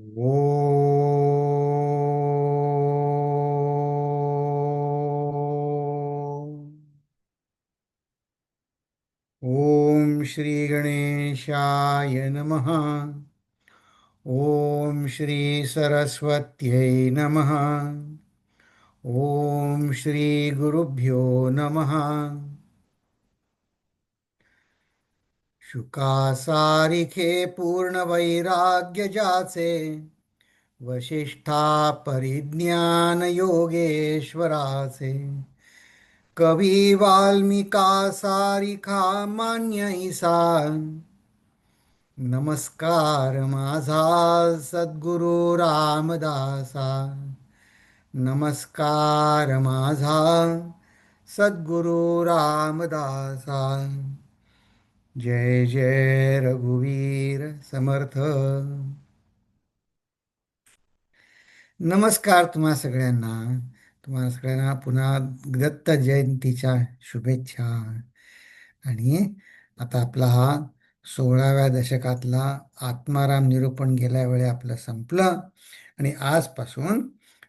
ओम श्री गणेशाय नमः. ओम श्री सरस्वत्यै नमः. ओम श्री गुरुभ्यो नमः. शुकासारिखे पूर्ण वैराग्य जाचे, वशिष्ठा परिज्ञान योगेश्वराचे. कवी वाल्मिका सारिखा मान्य ईसा, नमस्कार माझा सद्गुरु रामदासा. नमस्कार माझा सद्गुरु रामदासा. जय जय रघुवीर समर्थ. नमस्कार तुम्हाला सगळ्यांना पुन्हा दत्त जयंतीच्या शुभेच्छा. आणि आता आपला हा 16व्या दशकातला आत्माराम निरूपण गेल्या वेळी आपलं संपलं. आणि आजपासून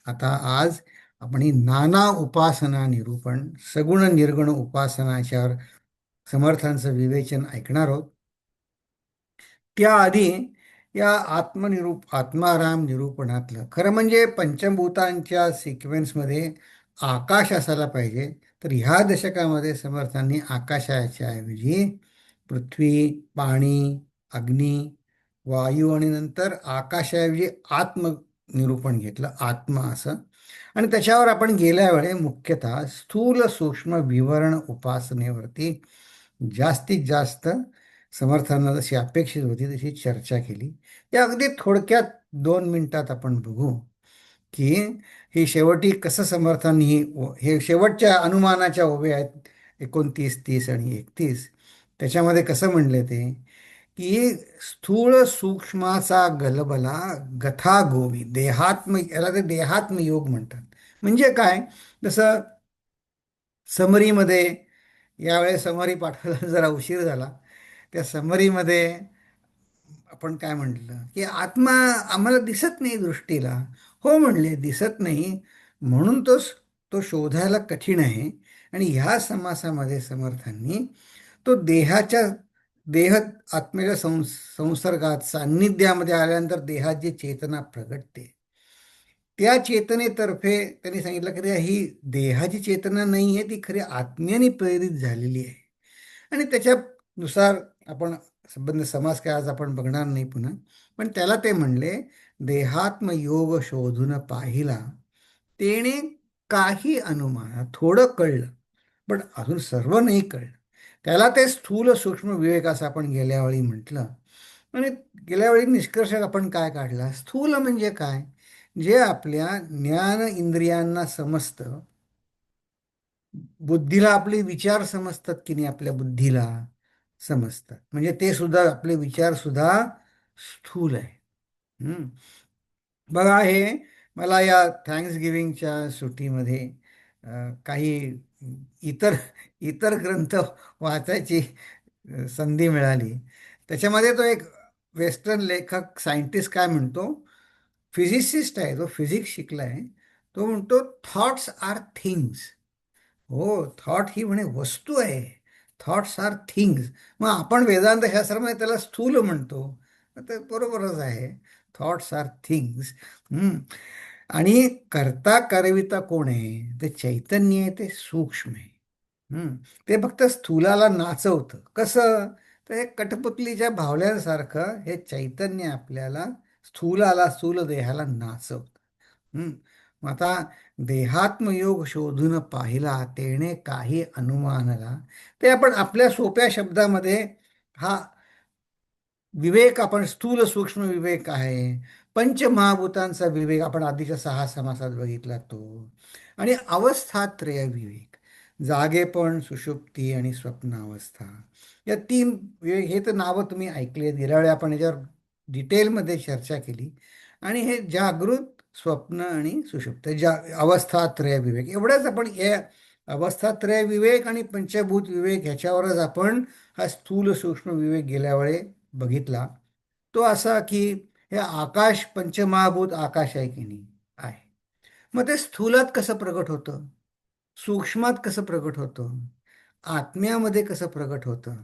आज आपण ही नाना उपासना निरूपण, सगुण निर्गुण उपासनाच्यावर समर्थांचं विवेचन ऐकणार आहोत. त्याआधी या आत्माराम निरूपणातलं खरं म्हणजे पंचभूतांच्या सिक्वेन्समध्ये आकाश असायला पाहिजे. तर ह्या दशकामध्ये समर्थांनी आकाशाच्या ऐवजी पृथ्वी, पाणी, अग्नी, वायू आणि नंतर आकाशाऐवजी आत्म निरूपण घेतलं, आत्मा असं. आणि त्याच्यावर आपण गेल्या वेळे मुख्यतः स्थूल सूक्ष्म विवरण उपासनेवरती जास्तीत जास्त समर्थांना जशी अपेक्षित होती तशी चर्चा केली. या अगदी थोडक्यात 2 मिनिटात आपण बघू की ही शेवटी कसं समर्थांनी हे शेवटच्या अनुमानाच्या ओव्या आहेत 29, 30 आणि 31. त्याच्यामध्ये कसं म्हणले ते की स्थूळ सूक्ष्माचा गलबला गथा गोवी देहात्म, याला ते देहात्म योग म्हणतात. म्हणजे काय, जसं समरीमध्ये, यावेळेस समरी पाठवायला जरा उशीर झाला, त्या समरीमध्ये आपण काय म्हटलं की आत्मा आम्हाला दिसत नाही दृष्टीला. हो म्हणले, दिसत नाही म्हणून तो शोधायला कठीण आहे. आणि ह्या समासामध्ये समर्थांनी तो देह आत्मेच्या संसर्गात सान्निध्यामध्ये आल्यानंतर देहात जी चेतना प्रगटते त्या चेतनेतर्फे त्यांनी सांगितलं की ही देहाची चेतना नाही आहे, ती खरी आत्म्याने प्रेरित झालेली आहे. आणि त्याच्यानुसार आपण संबंध समास काय आज आपण बघणार नाही पुन्हा, पण त्याला ते म्हणले देहात्म योग शोधून पाहिला तेणे काही अनुमान, थोडं कळलं पण अजून सर्व नाही कळलं. त्याला ते स्थूल सूक्ष्म विवेक असं आपण गेल्या वेळी म्हटलं. आणि गेल्या वेळी निष्कर्ष आपण काय काढला, स्थूल म्हणजे काय, जे आपल्या ज्ञान इंद्रियांना समजतं. बुद्धीला आपले विचार समजतात की नाही, आपल्या बुद्धीला समजतात, म्हणजे ते सुद्धा आपले विचार सुद्धा स्थूल आहे. हम्म. बघा, हे मला या थँक्स गिविंगच्या सुट्टीमध्ये काही इतर इतर ग्रंथ वाचायची संधी मिळाली. त्याच्यामध्ये तो एक वेस्टर्न लेखक सायंटिस्ट काय म्हणतो, फिजिसिस्ट आहे तो, फिजिक्स शिकला आहे. तो म्हणतो थॉट्स आर थिंग्स. हो, थॉट ही म्हणे वस्तू आहे. Thoughts are things. मग आपण वेदांत शास्त्रामध्ये त्याला स्थूल म्हणतो, तर बरोबरच आहे. Thoughts are things. आणि करता करविता कोण आहे, ते चैतन्य आहे, ते सूक्ष्म आहे. ते फक्त स्थूलाला नाचवतं. कसं, तर हे कठपुतलीच्या भावल्यांसारखं हे चैतन्य आपल्याला स्थूल देहाला नाचवतं. मग आता देहात्मयोग शोधून पाहिला तेणे काही अनुमानला, ते आपण आपल्या सोप्या शब्दामध्ये हा विवेक, आपण स्थूल सूक्ष्म विवेक आहे, पंचमहाभूतांचा विवेक आपण आधीच्या 6 समासात बघितला तो. आणि अवस्थात्रय विवेक, जागेपण, सुषुप्ती आणि स्वप्नावस्था, या 3 विवेक. हे तर नावं तुम्ही ऐकले, गेल्या वेळी आपण याच्यावर डिटेलमध्ये चर्चा केली. आणि हे जागृत, स्वप्न आणि सुषुप्त, अवस्थात्रय विवेक, एवढंच आपण या अवस्थात्रय विवेक आणि पंचभूत विवेक ह्याच्यावरच आपण हा स्थूल सूक्ष्म विवेक गेल्या वेळी बघितला. तो असा की हे आकाश पंचमहाभूत आकाश आहे की नाही? आहे. मग ते स्थूलात कसं प्रगट होतं, सूक्ष्मात कसं प्रगट होतं, आत्म्यामध्ये कसं प्रगट होतं?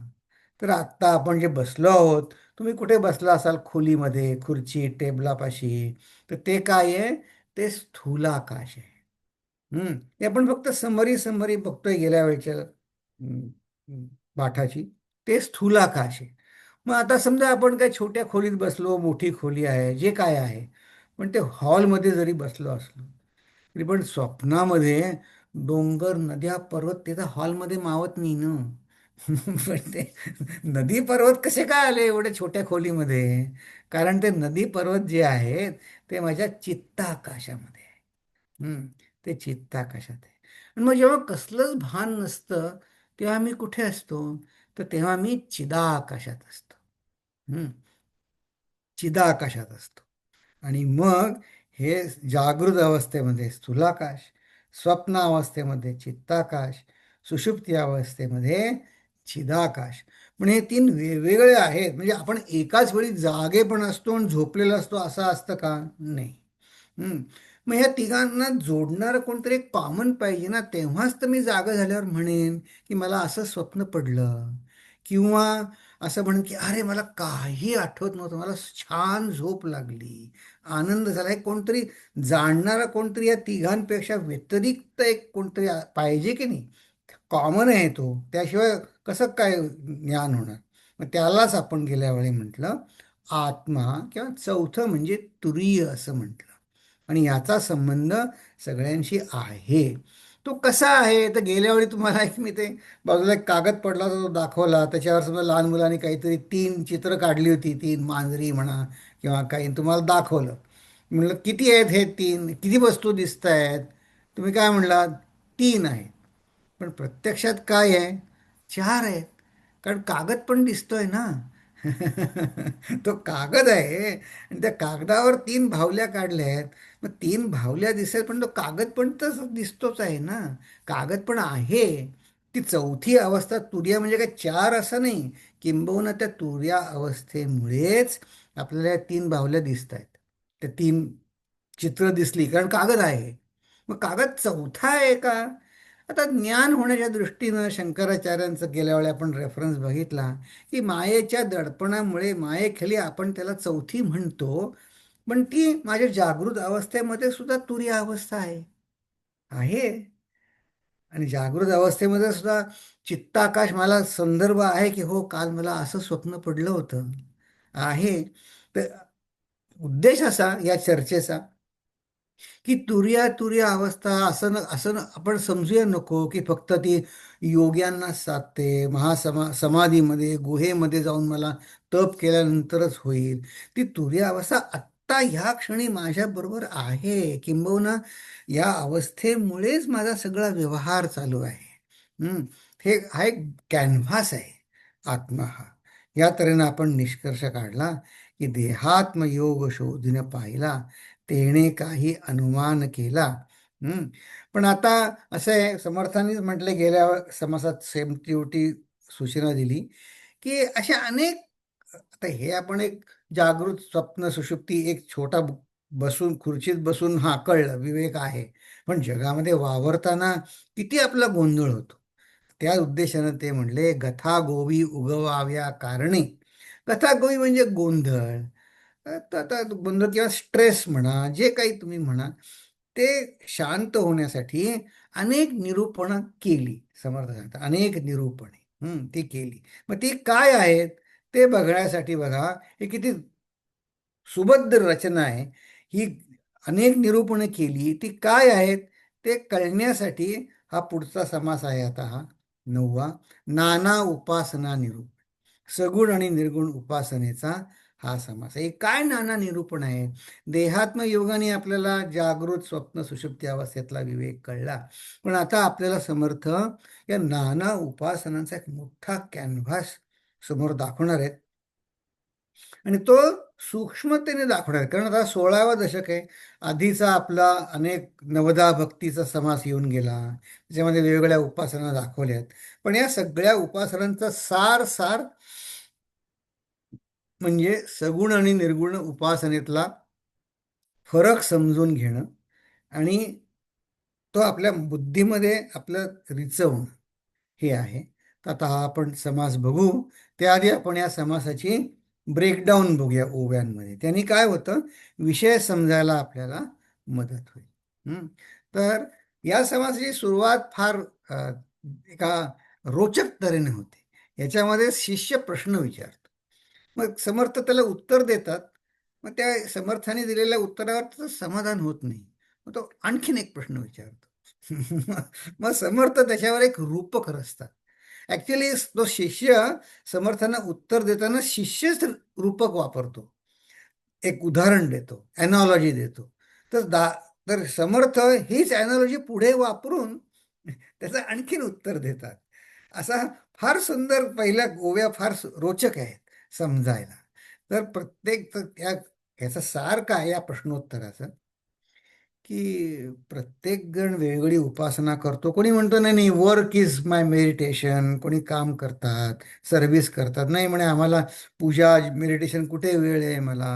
तर आत्ता आपण जे बसलो आहोत, तुम्ही कुठे बसला असाल, खोलीमध्ये खुर्ची टेबलापाशी, तर ते काय आहे? ते स्थूल आकाश आहे. हे आपण फक्त समरी समरी बघतोय गेल्या वेळच्या पाठाची. ते स्थूल आकाश आहे. मग आता समजा आपण काय छोट्या खोलीत बसलो, मोठी खोली आहे, जे काय आहे, पण ते हॉलमध्ये जरी बसलो असलो तरी पण स्वप्नामध्ये डोंगर नद्या पर्वत ते तर हॉलमध्ये मावत नाही ना. पण ते नदी पर्वत कसे काय आले एवढ्या छोट्या खोलीमध्ये? कारण ते नदी पर्वत जे आहेत ते माझ्या चित्ताकाशामध्ये आहे. ते चित्ताकाशात आहे. आणि मग जेव्हा कसलंच भान नसतं तेव्हा मी कुठे असतो? तर तेव्हा मी चिदाकाशात असतो. हम्म, चिदाकाशात असतो. आणि मग हे जागृत अवस्थेमध्ये स्थूलाकाश, स्वप्न अवस्थेमध्ये चित्ताकाश, सुषुप्ती अवस्थेमध्ये चिदाकाश. पण हे तीन वेगवेगळे आहेत. म्हणजे आपण एकाच वेळी जागे पण असतो आणि झोपलेलो असतो असं असतं का? नाही. हम्म. मग ह्या तिघांना जोडणारं कोणतरी एक कॉमन पाहिजे ना, तेव्हाच तर मी जागा झाल्यावर म्हणेन की मला असं स्वप्न पडलं, किंवा असं म्हणेन की अरे मला काही आठवत नव्हतं, मला छान झोप लागली, आनंद झाला. हे कोणतरी जाणणारा कोणतरी या तिघांपेक्षा व्यतिरिक्त एक कोणतरी पाहिजे की नाही? कॉमन आहे तो, त्याशिवाय कसं काय ज्ञान होणार? मग त्यालाच आपण गेल्या वेळी म्हटलं आत्मा, किंवा चौथं म्हणजे तुरीय असं म्हटलं. आणि याचा संबंध सगळ्यांशी आहे. तो कसा आहे? तर गेल्या वेळी तुम्हाला एक मी ते बाजूला एक कागद पडला होता, तो दाखवला. त्याच्यावर समजा लहान मुलांनी काहीतरी तीन चित्र काढली होती, तीन मांजरी म्हणा किंवा काही, तुम्हाला दाखवलं. म्हणलं किती आहेत हे तीन, किती वस्तू दिसत आहेत? तुम्ही काय म्हणलात? तीन आहेत. पण प्रत्यक्षात काय आहे? चार आहेत. कारण कागद पण दिसतोय ना. तो कागद आहे आणि त्या कागदावर तीन भावल्या काढल्या आहेत. मग तीन भावल्या दिसत, पण तो कागद पण तर दिसतोच आहे ना. कागद पण आहे. ती चौथी अवस्था तुर्या म्हणजे काय चार असं नाही. किंबहुना त्या तुर्या अवस्थेमुळेच आपल्याला या तीन बाहुल्या दिसत आहेत. त्या तीन चित्र दिसली कारण कागद आहे. मग कागद चौथा आहे का? आता ज्ञान होण्याच्या दृष्टीनं शंकराचार्यांचं गेल्या वेळी आपण रेफरन्स बघितला की मायेच्या दडपणामुळे मायेखाली आपण त्याला चौथी म्हणतो, पण ती माझ्या जागृत अवस्थेमध्ये सुद्धा तुरी अवस्था आहे. आहे. आणि जागृत अवस्थेमध्ये सुद्धा चित्ताकाश मला संदर्भ आहे की हो काल मला असं स्वप्न पडलं होतं. आहे. तर उद्देश असा या चर्चेचा की तुर्या तुर्या अवस्था असं आपण समजूया नको की फक्त ती योग्यांना साधते, समाधीमध्ये गुहेमध्ये जाऊन मला तप केल्यानंतरच होईल. ती तुर्य अवस्था आत्ता ह्या क्षणी माझ्या बरोबर आहे, किंबहुना या अवस्थेमुळेच माझा सगळा व्यवहार चालू आहे. हम्म. हे हा एक कॅनव्हास आहे आत्मा हा. या तऱ्हेनं आपण निष्कर्ष काढला की देहात्मयोग शोधून पाहिला, तेणे काही अनुमान केला. हम्म. पण आता असं आहे, समर्थांनीच म्हटले गेल्या समासात सेमटिव्हिटी सूचना दिली की अशा अनेक, आता हे आपण एक जागृत स्वप्न सुषुप्ती एक छोटा बसून खुर्चीत बसून हा कळलं विवेक आहे, पण जगामध्ये वावरताना किती आपला गोंधळ होतो. त्या उद्देशानं ते म्हणले गथागोवी उगवाव्या कारणे. गथागोवी म्हणजे गोंधळ. आता गोंधळ किंवा स्ट्रेस म्हणा, जे काही तुम्ही म्हणा, ते शांत होण्यासाठी अनेक निरूपणं केली. समर्थ सांगतात अनेक निरूपणे ती केली. मग ती काय आहेत ते बघण्यासाठी बघा, हे किती सुबद्ध रचना आहे ही. अनेक निरूपणे केली, ती काय आहेत ते कळण्यासाठी हा पुढचा समास आहे आता हा 9वा. नाना उपासना निरूपण. सगुण आणि निर्गुण उपासनेचा हा समास आहे. काय नाना निरूपण आहे? देहात्म योगाने आपल्याला जागृत स्वप्न सुषुप्ती अवस्थेतला विवेक कळला, पण आता आपल्याला समर्थ या नाना उपासनांचा एक मोठा कॅनव्हास समोर दाखवणार आहेत. आणि तो सूक्ष्मतेने दाखवणार आहे. कारण आता 16वं दशक आहे. आधीचा आपला अनेक नवदा भक्तीचा समास येऊन गेला, त्याच्यामध्ये वेगवेगळ्या उपासना दाखवल्या आहेत. पण या सगळ्या उपासनांचा सार सार म्हणजे सगुण आणि निर्गुण उपासनेतला फरक समजून घेणं आणि तो आपल्या बुद्धीमध्ये आपलं रिचवणं हे आहे. तर आता हा आपण समास बघू. त्याआधी आपण या समासाची ब्रेकडाऊन बघूया ओव्यांमध्ये. त्यांनी काय होतं, विषय समजायला आपल्याला मदत होईल. तर या समासाची सुरुवात फार अ, एका रोचक तऱ्हेने होते. याच्यामध्ये शिष्य प्रश्न विचारतो, मग समर्थ त्याला उत्तर देतात. मग त्या समर्थाने दिलेल्या उत्तरावर त्याचं समाधान होत नाही. मग तो आणखीन एक प्रश्न विचारतो. मग समर्थ त्याच्यावर एक रूपक रचतात. ऍक्च्युली तो शिष्य समर्थांना उत्तर देताना शिष्यच रूपक वापरतो, एक उदाहरण देतो, अॅनॉलॉजी देतो. तर तर समर्थ हीच अॅनॉलॉजी पुढे वापरून त्याचं आणखीन उत्तर देतात. असा फार सुंदर पहिल्या गोव्या फार रोचक आहेत समजायला. तर प्रत्येक त्या याचा सार काय या प्रश्नोत्तराचं, की प्रत्येक जण वेगवेगळी उपासना करतो. कोणी म्हणतो नाही नाही, वर्क इज माय मेडिटेशन. कोणी काम करतात, सर्व्हिस करतात. नाही म्हणे आम्हाला पूजा मेडिटेशन कुठे वेळ आहे मला,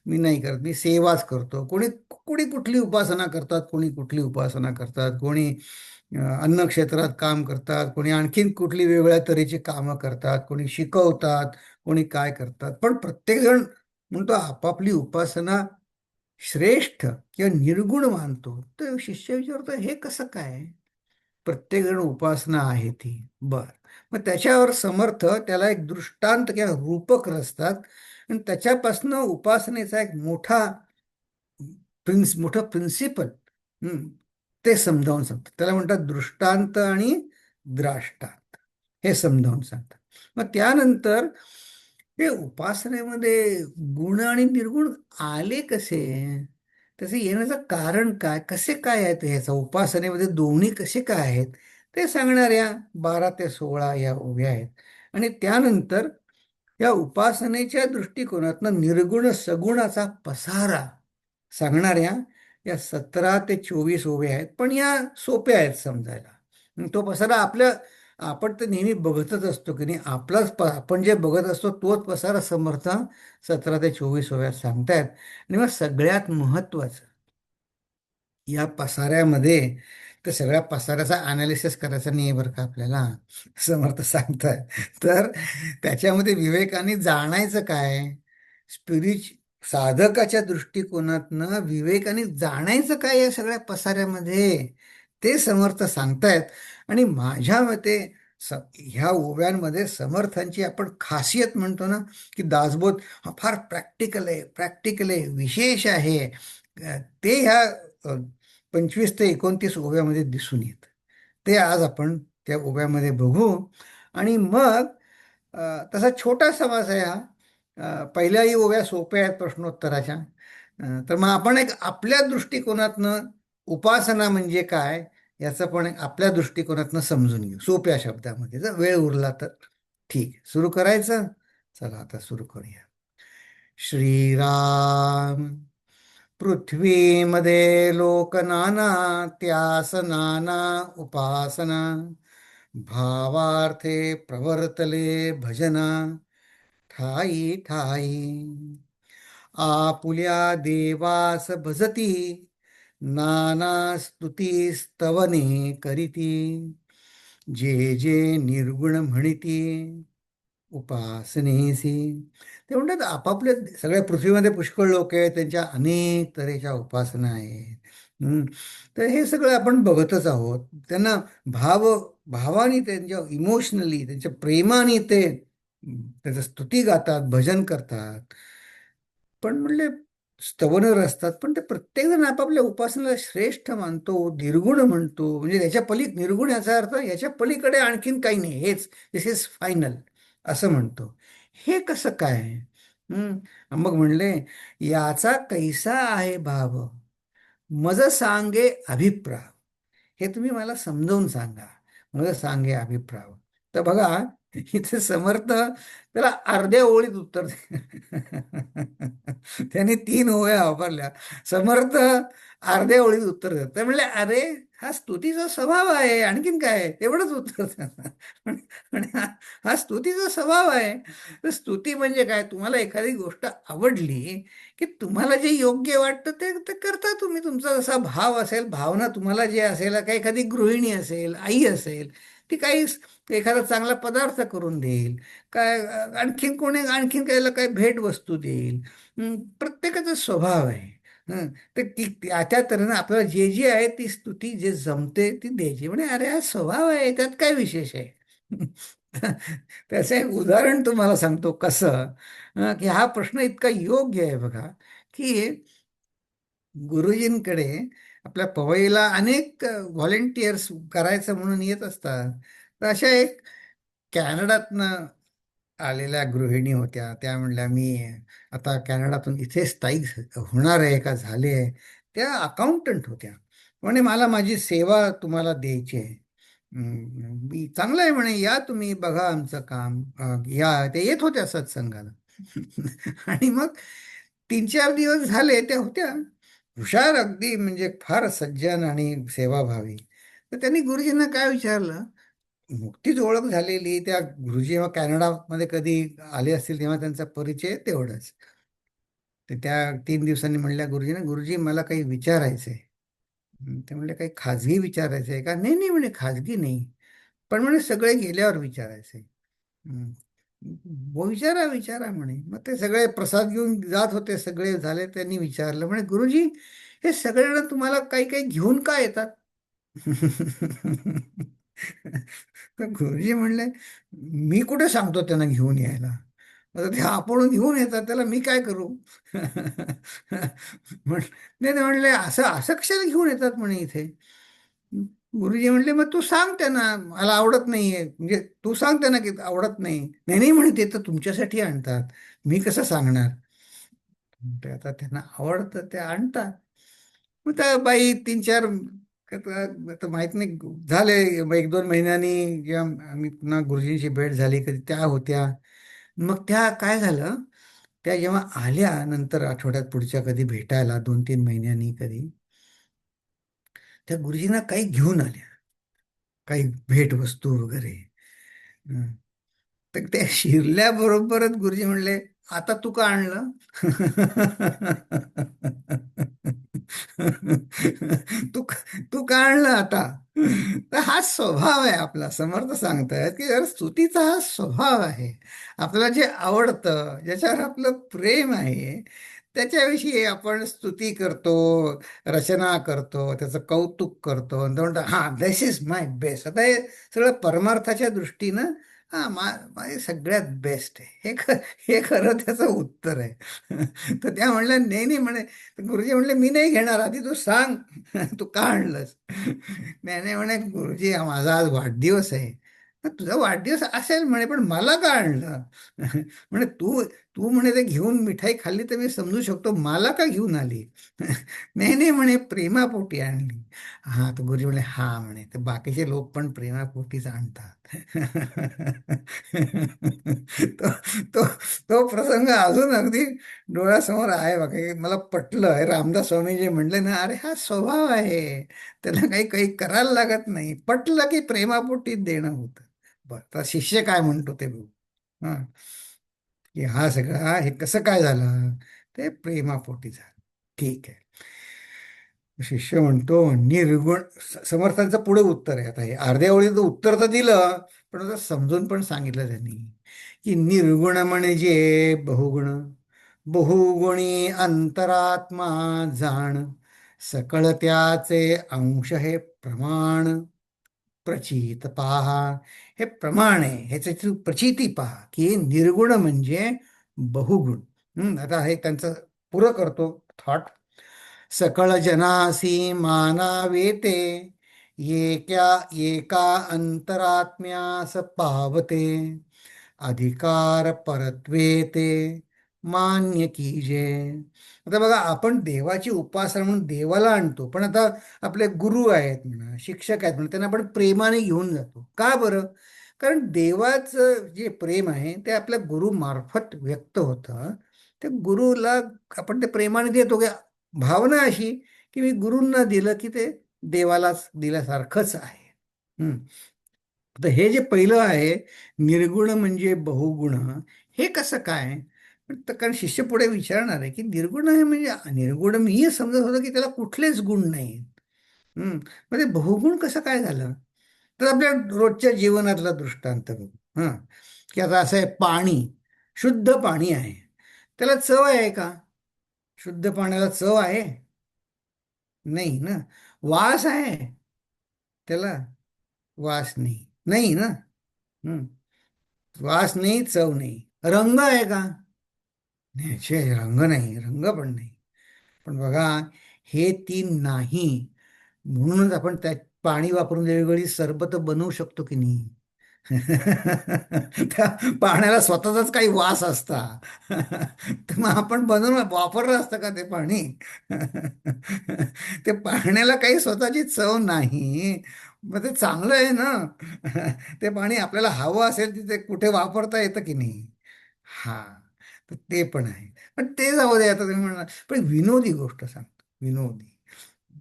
मी नाही करत, मी सेवाच करतो. कोणी कोणी कुठली उपासना करतात, कोणी कुठली उपासना करतात. कोणी अन्न क्षेत्रात काम करतात, कोणी आणखीन कुठली वेगवेगळ्या तऱ्हेची कामं करतात, कोणी शिकवतात, कोणी काय करतात. पण प्रत्येक जण म्हणतो आपापली उपासना श्रेष्ठ किंवा निर्गुण मानतो. तर शिष्य विचारतो हे कसं काय, प्रत्येक जण उपासना आहे ती. बर, मग त्याच्यावर समर्थ त्याला एक दृष्टांत किंवा रूपक रचतात आणि त्याच्यापासून उपासनेचा एक मोठं प्रिन्सिपल ते समजावून सांगतात. त्याला म्हणतात दृष्टांत आणि द्राष्टांत. हे समजावून सांगतात. मग त्यानंतर हे उपासनेमध्ये गुण आणि निर्गुण आले कसे, त्याचे येण्याचं कारण काय, कसे काय आहेत, ह्याचा उपासनेमध्ये दोन्ही कसे काय आहेत, ते सांगणाऱ्या 12 ते 16 या ओव्या आहेत. आणि त्यानंतर या उपासनेच्या दृष्टिकोनातनं निर्गुण सगुणाचा पसारा सांगणाऱ्या या 17 ते 24 ओव्या आहेत. पण या सोप्या आहेत समजायला. तो पसारा आपण तर नेहमी बघतच असतो की नाही, आपण जे बघत असतो तोच पसारा समर्थ 17 ते 24 ओव्यात सांगतायत. आणि मग सगळ्यात महत्वाचं या पसाऱ्यामध्ये, तर सगळ्या पसाऱ्याचा अनालिसिस करायचा नाही बरं का आपल्याला, समर्थ सांगताय. तर त्याच्यामध्ये विवेकाने जाणायचं काय, स्पिरिच साधकाच्या दृष्टिकोनातनं विवेकाने जाणायचं काय या सगळ्या पसाऱ्यामध्ये, ते समर्थ सांगतायत. आणि माझ्या मते ह्या ओव्यांमध्ये समर्थांची आपण खासियत म्हणतो ना, की दासबोध हा फार प्रॅक्टिकल आहे, विशेष आहे. ते ह्या 25 ते 29 ओव्यामध्ये दिसून येतं. ते आज आपण त्या ओव्यामध्ये बघू. आणि मग तसा छोटा समास आहे हा. पहिल्याही ओव्या सोप्या आहेत प्रश्नोत्तराच्या. तर मग आपण एक आपल्या दृष्टिकोनातनं उपासना म्हणजे काय याचं पण एक आपल्या दृष्टिकोनातनं समजून घेऊ सोप्या शब्दामध्ये, जर वेळ उरला तर. ठीक, सुरू करायचं. चला आता सुरू करूया. श्रीराम. पृथ्वीमध्ये लोक नाना, त्यास नाना उपासना. भावार्थे प्रवर्तले भजना, ठाई ठाई. आपुल्या देवास भजती, नाना स्तुती स्तवने करीती. जे जे निर्गुण म्हणिती, उपासनेसी. ते म्हणतात आपापल्या सगळ्या पृथ्वीमध्ये पुष्कळ लोक आहेत, त्यांच्या अनेक तऱ्हेच्या उपासना आहेत. तर हे सगळं आपण बघतच आहोत. त्यांना भावानी, त्यांच्या इमोशनली, त्यांच्या प्रेमाने ते त्याचं स्तुती गातात, भजन करतात. पण म्हणले स्तवनर असतात, पण ते प्रत्येकजण आपापल्या उपासनेला श्रेष्ठ मानतो, निर्गुण म्हणतो. म्हणजे निर्गुण याचा अर्थ याच्या पलीकडे आणखीन काही नाही, हेच दिस इज फायनल असं म्हणतो. हे कसं काय? मग म्हणले याचा कैसा आहे भाव, मज सांगे अभिप्राय. हे तुम्ही मला समजावून सांगा, मग सांगे अभिप्राय. तर बघा, इथे समर्थ त्याला अर्ध्या ओळीत उत्तर त्यांनी 3 ओव्या वापरल्या. समर्थ अर्ध्या ओळीत उत्तर देतात. ते म्हणले अरे हा स्तुतीचा स्वभाव आहे, आणखीन काय आहे? एवढंच उत्तर त्यांना. आणि हा स्तुतीचा स्वभाव आहे. तर स्तुती म्हणजे काय, तुम्हाला एखादी गोष्ट आवडली की तुम्हाला जे योग्य वाटतं ते ते करता तुम्ही. तुमचा जसा भाव असेल, भावना तुम्हाला जे असेल, काही एखादी गृहिणी असेल, आई असेल, ती काही एखादा चांगला पदार्थ करून देईल, काय आणखीन कोणी आणखीन काहीला काही भेटवस्तू देईल. प्रत्येकाचा स्वभाव आहे. हं, तर त्या तऱ्हेनं आपल्याला जे जे आहे ती स्तुती जे जमते ती द्यायची. म्हणजे अरे हा स्वभाव आहे, त्यात काय विशेष आहे. त्याचं एक उदाहरण तुम्हाला सांगतो कसं, की हा प्रश्न इतका योग्य आहे बघा, की गुरुजींकडे आपल्या पवईला अनेक व्हॉलेंटियर्स करायचं म्हणून येत असतात. तर अशा एक कॅनडातनं आलेल्या गृहिणी होत्या. त्या म्हणल्या मी आता कॅनडातून इथे स्थायिक होणार आहे का झाले आहे. त्या अकाउंटंट होत्या. म्हणे मला माझी सेवा तुम्हाला द्यायची आहे. मी चांगलं आहे म्हणे, या तुम्ही बघा आमचं काम. या ते येत होत्या सत्संगाला. आणि मग 3-4 दिवस झाले त्या होत्या हुशार अगदी, म्हणजे फार सज्जन आणि सेवाभावी. तर त्यांनी गुरुजींना काय विचारलं, नुकतीच ओळख झालेली, त्या गुरुजी जेव्हा कॅनडामध्ये कधी आले असतील तेव्हा त्यांचा परिचय तेवढंच. तर त्या 3 दिवसांनी म्हणल्या गुरुजींना, गुरुजी मला काही विचारायचं आहे. ते म्हणले काही खाजगी विचारायचं आहे का? नाही नाही म्हणे, खाजगी नाही, पण म्हणे सगळे गेल्यावर विचारायचं आहे. विचारा विचारा म्हणे. मग ते सगळे प्रसाद घेऊन जात होते, सगळे झाले, त्यांनी विचारलं म्हणे, गुरुजी हे सगळेजण तुम्हाला काही काही घेऊन का येतात? तर गुरुजी म्हणले, मी कुठे सांगतो त्यांना घेऊन यायला, आता ते आपण घेऊन येतात, त्याला मी काय करू? नाही ते म्हणले, असं असं कशाला घेऊन येतात म्हणे इथे. गुरुजी म्हणले, मग तू सांग त्यांना मला आवडत नाहीये, म्हणजे तू सांग त्यांना की आवडत नाही. नाही नाही म्हणे, ते तर तुमच्यासाठी आणतात, मी कसं सांगणार. ते आता त्यांना आवडतं ते आणतात. मग त्या बाई 3-4, आता माहित नाही झाले, मग 1-2 महिन्यांनी जेव्हा आम्ही पुन्हा गुरुजींची भेट झाली, कधी त्या होत्या. मग त्या काय झालं, त्या जेव्हा आल्या नंतर आठवड्यात पुढच्या कधी भेटायला 2-3 महिन्यांनी कधी, त्या गुरुजींना काही घेऊन आल्या, काही भेटवस्तू वगैरे. हं. तर त्या शिरल्याबरोबरच गुरुजी म्हणले, आता तू का आणलं? तू तू का आणलं आता? तर हा स्वभाव आहे आपला. समर्थ सांगतायत की जर स्तुतीचा हा स्वभाव आहे, आपल्याला जे आवडतं, ज्याच्यावर आपलं प्रेम आहे, त्याच्याविषयी आपण स्तुती करतो, रचना करतो, त्याचं कौतुक करतो, आणि तो म्हणतो हा दिस इज माय बेस्ट. आता हे सगळं परमार्थाच्या दृष्टीनं हा माझे सगळ्यात बेस्ट आहे, हे खरं त्याचं उत्तर आहे. तर त्या म्हणल्या नाही नाही म्हणे. तर गुरुजी म्हणले, मी नाही घेणार, आधी तू सांग. तू का आणलंस? नाही नाही म्हणे, गुरुजी माझा आज वाढदिवस आहे. तुझा वाढदिवस असेल म्हणे, पण मला का आणलं? म्हणे तू तू म्हणे ते घेऊन मिठाई खाल्ली तर मी समजू शकतो, मला का घेऊन आली? नाही नाही म्हणे, प्रेमापोटी आणली. हा, तर गुरुजी म्हणे, हा म्हणे, तर बाकीचे लोक पण प्रेमापोटीच आणतात. तो तो तो प्रसंग अजून अगदी डोळ्यासमोर आहे बघा, हे मला पटलं. हे रामदास स्वामी जे म्हणले ना, अरे हा स्वभाव आहे, त्याला काही काही करायला लागत नाही, पटलं की प्रेमापोटी देणं होतं. बरं, तर शिष्य काय म्हणतो ते बघू. हा, की हा सगळा हे कसं काय झालं, ते प्रेमापोटी झालं. ठीक आहे. शिष्य म्हणतो निर्गुण. समर्थांचं पुढे उत्तर आहे. आता हे अर्ध्या ओळीचं उत्तर तर दिलं, पण आता समजून पण सांगितलं त्यांनी, की निर्गुण म्हणजे बहुगुण, बहुगुणी अंतरात्मा जाण, सकळ त्याचे अंश हे प्रमाण. प्रचित पहा, हे प्रमाण आहे, ह्याची प्रचिती पहा, की निर्गुण म्हणजे बहुगुण. आता हे त्यांचं पुरं करतो थॉट. सकळ जनासी मानावेते, एका अंतरात्म्यास पावते, अधिकार परत्वेते मान्य कीजे. आता बघा, आपण देवाची उपासना म्हणून देवाला आणतो, पण आता आपले गुरु आहेत म्हणा, शिक्षक आहेत म्हणा, त्यांना आपण प्रेमाने घेऊन जातो. का बरं? कारण देवाचं जे प्रेम आहे ते आपल्या गुरुमार्फत व्यक्त होतं. ते गुरुला आपण ते प्रेमाने देतो. भावना अशी की मी गुरूंना दिलं की ते देवालाच दिल्यासारखंच आहे. हं. तर हे जे पहिलं आहे, निर्गुण म्हणजे बहुगुण, हे कसं काय? तर कारण शिष्य पुढे विचारणार आहे की निर्गुण आहे म्हणजे निर्गुण मी समजत होतो की त्याला कुठलेच गुण नाहीत. म्हणजे बहुगुण कसं काय झालं? तर आपल्या रोजच्या जीवनातला दृष्टांत बघू. हां, की आता असं आहे, पाणी, शुद्ध पाणी आहे, त्याला चव आहे का? शुद्ध पाण्याला चव आहे? नाही ना. वास आहे त्याला? वास नाही, नाही ना. हं. वास नाही, चव नाही. रंग आहे का? नाही, छे, रंग नाही, रंग पण नाही. पण बघा, हे तीन नाही म्हणूनच आपण त्यात पाणी वापरून वेगवेगळी सरबत बनवू शकतो की नाही. त्या पाण्याला स्वतःचाच काही वास असता. तर मग आपण बनवून वापरलं असतं का ते पाणी? ते पाण्याला काही स्वतःची चव नाही. मग ते चांगलं आहे ना. ते पाणी आपल्याला हवं असेल तिथे कुठे वापरता येतं की नाही. हा, तर ते पण आहे. पण ते जाऊ दे, आता तुम्ही म्हणणार पण विनोदी गोष्ट सांगतो, विनोदी.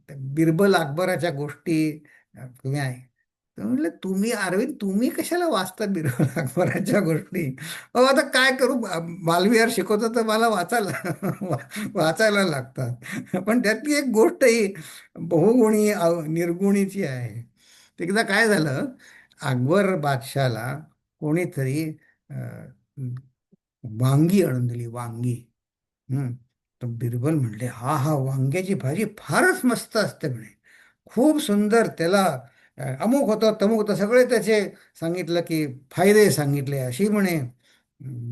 त्या बिरबल अकबराच्या गोष्टी तुम्ही आहे, तर म्हणलं तुम्ही अरविंद तुम्ही कशाला वाचता बिरबल अकबराच्या गोष्टी? अहो आता काय करू, बालविहार शिकवतो तर मला वाचायला वाचायला लागतात. पण त्यातली एक गोष्ट ही बहुगुणी निर्गुणीची आहे. एकदा काय झालं, अकबर बादशाला कोणीतरी वांगी आणून दिली, वांगी. हं. तर बिरबल म्हणले, हा हा, वांग्याची भाजी फारच मस्त असते म्हणे, खूप सुंदर. त्याला अमुक होतं तमुक होतं सगळे त्याचे सांगितलं की फायदे सांगितले, अशी म्हणे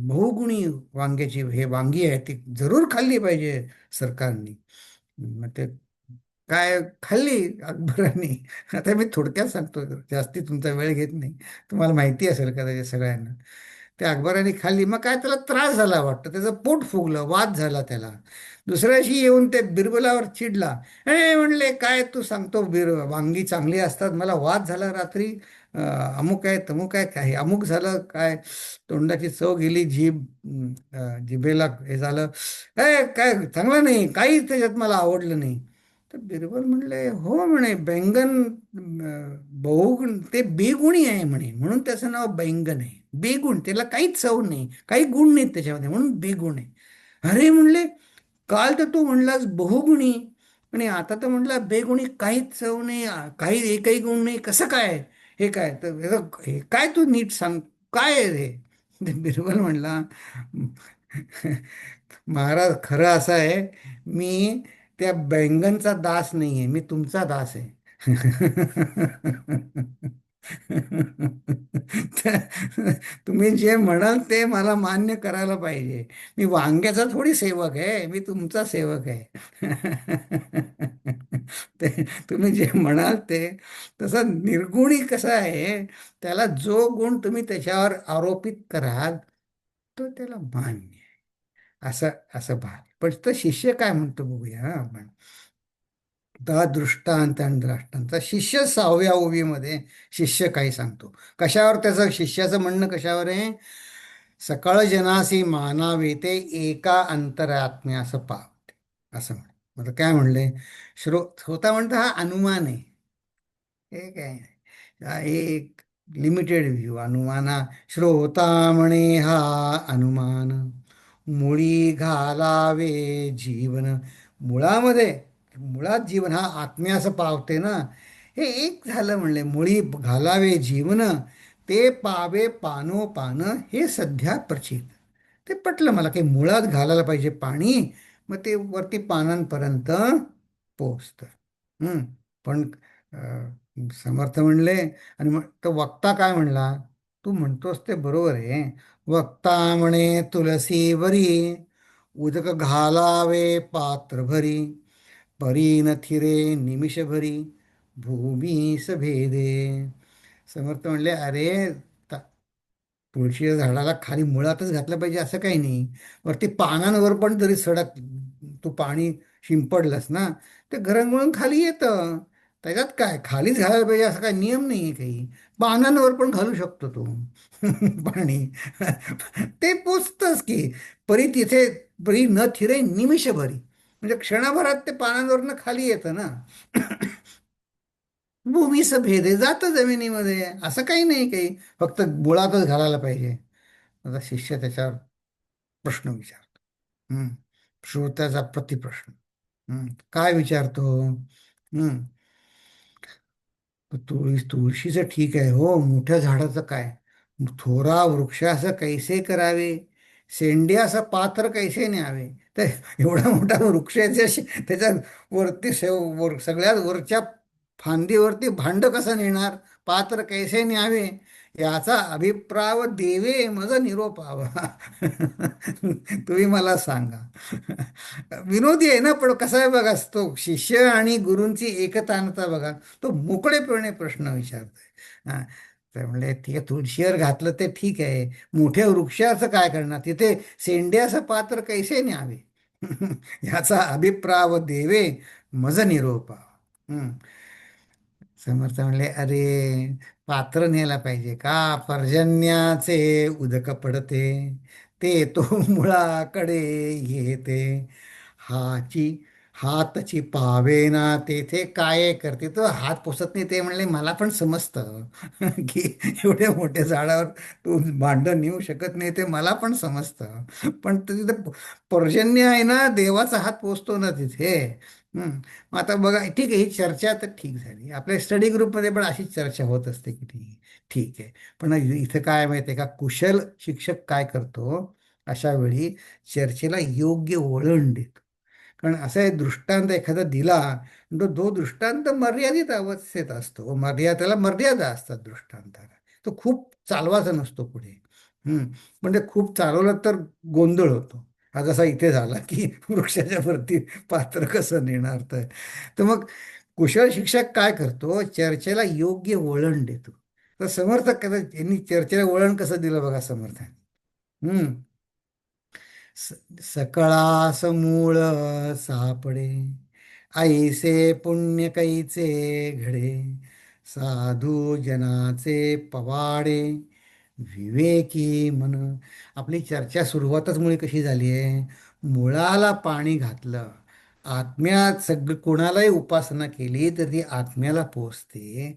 बहुगुणी वांग्याची हे वांगी आहे, ती जरूर खाल्ली पाहिजे सरकारने. मग ते काय खाल्ली अकबरांनी. आता मी थोडक्यात सांगतो, जास्ती तुमचा वेळ घेत नाही, तुम्हाला माहिती असेल कदाचित सगळ्यांना. त्या अकबराने खाल्ली, मग काय त्याला त्रास झाला वाटतं, त्याचं पोट फुगलं, वाद झाला त्याला. दुसऱ्या दिवशी येऊन ते बिरबलावर चिडला. अरे म्हणले, काय तू सांगतो, वांगी चांगली असतात, मला वाद झाला रात्री. अमुक आहे तमुक आहे, काय अमुक झालं काय, तोंडाची चव गेली, जिभेला हे झालं, काय चांगलं नाही, काहीच त्याच्यात मला आवडलं नाही. तर बिरबल म्हणले, हो म्हणे, बैंगन बहुगुण, ते बेगुणी आहे म्हणे, म्हणून त्याचं नाव बैंगन आहे. बेगुण, त्याला काहीच चव नाही, काही गुण नाहीत त्याच्यामध्ये, म्हणून बेगुण आहे. अरे म्हणले, काल तर तू म्हणलास बहुगुणी आणि आता तर म्हणला बेगुणी, काहीच चव नाही, काही एकही गुण नाही, कसं काय? हे काय तर हे काय, तू नीट सांग, काय आहे रे? ते बिरबल म्हणला, महाराज खरं असं आहे, मी त्या बैंगनचा दास नाही आहे, मी तुमचा दास आहे. तर तुम्ही जे म्हणाल ते मला मान्य करायला पाहिजे. मी वांग्याचा थोडी सेवक आहे, मी तुमचा सेवक आहे. ते तुम्ही जे म्हणाल ते तसं निर्गुणी कसं आहे, त्याला जो गुण तुम्ही त्याच्यावर आरोपित कराल तो त्याला मान्य आहे. असं असं भाग. पण तर शिष्य काय म्हणतो बघूया आपण. दहा दृष्टांत आणि द्राष्टांत. शिष्य 6व्या ओवीमध्ये शिष्य काही सांगतो. कशावर त्याचं शिष्याचं म्हणणं कशावर आहे? सकळ जनासी मानावे ते एका अंतरात्म्यास पावते, असं म्हण. आता काय म्हणले, श्रोता म्हणतो हा अनुमान आहे. हे काय नाही. हा एक लिमिटेड व्ह्यू अनुमाना. श्रोता म्हणे हा अनुमान, मुळी घालावे जीवन. मुळामध्ये, मुळात जीवन हा आत्म्यास पावते ना. हे एक झालं म्हणले, मुळी घालावे जीवन, ते पावे पानो हे सध्या प्रचित. ते पटलं मला, की मुळात घालायला पाहिजे पाणी, मग ते वरती पानांपर्यंत पोचतं. पण समर्थ म्हणले, आणि मग तो वक्ता काय म्हणला, तू म्हणतोस ते बरोबर आहे. वक्ता म्हणे तुलसी वरी, उदक घालावे पात्र भरी, परी न थिरे निमिष भरी, भूमीस भेदे. समर्थ म्हणले, अरे तुळशीच्या झाडाला खाली मुळातच घातलं पाहिजे असं काही नाही, वरती पानांवर पण जरी सडक तू पाणी शिंपडलंस ना, ते घरंगळून खाली येतं. त्याच्यात काय, खालीच घालायला पाहिजे असं काही नियम नाही आहे काही, पानांवर पण घालू शकतो तू पाणी. ते पोचतंच की. परी तिथे, परी न थिरे निमिषभरी, म्हणजे क्षणभरात ते पानांवरनं खाली येतं ना. भूमीचं भेद आहे, जातं जमिनीमध्ये, असं काही नाही काही, फक्त बुळातच घालायला पाहिजे. आता शिष्य त्याच्यावर प्रश्न विचारतो. हम्म. श्रोत्याचा प्रतिप्रश्न. काय विचारतो? तुळशीचं ठीक आहे हो, मोठ्या झाडाचं काय? थोरा वृक्षाचं कैसे करावे, शेंड्याचं पात्र कैसे न्यावे. तर एवढा मोठा वृक्ष आहे, त्याच्या वरती सगळ्यात वरच्या फांदीवरती भांड कसं नेणार, पात्र कैसे न्यावे, याचा अभिप्राय देवे मज निरोपावा. तुम्ही मला सांगा. विनोदी आहे ना, पण कसा आहे बघा, तो शिष्य आणि गुरूंची एकतानता बघा. तो मोकळेपणे प्रश्न विचारतोय. हा. तर म्हणले ठीक आहे, तुळशीवर घातलं ते ठीक आहे, मोठ्या वृक्षाचं काय करणार, तिथे शेंड्याचं पात्र कैसे न्यावे. याचा अभिप्राय देवे मज निरोपा. समर्थ म्हणले, अरे पात्र न्यायला पाहिजे का, पर्जन्याचे उदक पडते, ते तो मुळाकडे येते, हाची हातची पावेना तेथे काय करते, तो हात पोसत नाही. ते म्हणले मला पण समजतं की एवढ्या मोठ्या झाडावर तू भांड नेऊ शकत नाही, ते मला पण समजतं, पण तिथे पर्जन्य आहे ना, देवाचा हात पोचतो ना तिथे. मग आता बघा, ठीक आहे, ही चर्चा तर ठीक झाली, आपल्या स्टडी ग्रुपमध्ये पण अशीच चर्चा होत असते की ठीक ठीक आहे. पण इथं काय माहिती आहे का, कुशल शिक्षक काय करतो अशा वेळी, चर्चेला योग्य वळण देतो. कारण असं आहे, दृष्टांत एखादा दिला, तो दृष्टांत मर्यादित अवस्थेत असतो, त्याला मर्यादा असतात दृष्टांताला. तो खूप चालवाचा नसतो पुढे. म्हणजे खूप चालवलं तर गोंधळ होतो. हा जसा इथे झाला की वृक्षाच्या वरती पात्र कसं नेणार, तर मग कुशल शिक्षक काय करतो, चर्चेला योग्य वळण देतो. तर समर्थक यांनी चर्चेला वळण कसं दिलं बघा, समर्थाने. हम्म. सकळास मूळ सापडे, ऐसे पुण्य कैचे घडे, साधू जनाचे पवाडे, विवेकी मन. आपली चर्चा सुरुवातच मुळे कशी झाली आहे, मुळाला पाणी घातलं, आत्म्यात सगळं, कोणालाही उपासना केली तर ती आत्म्याला पोचते.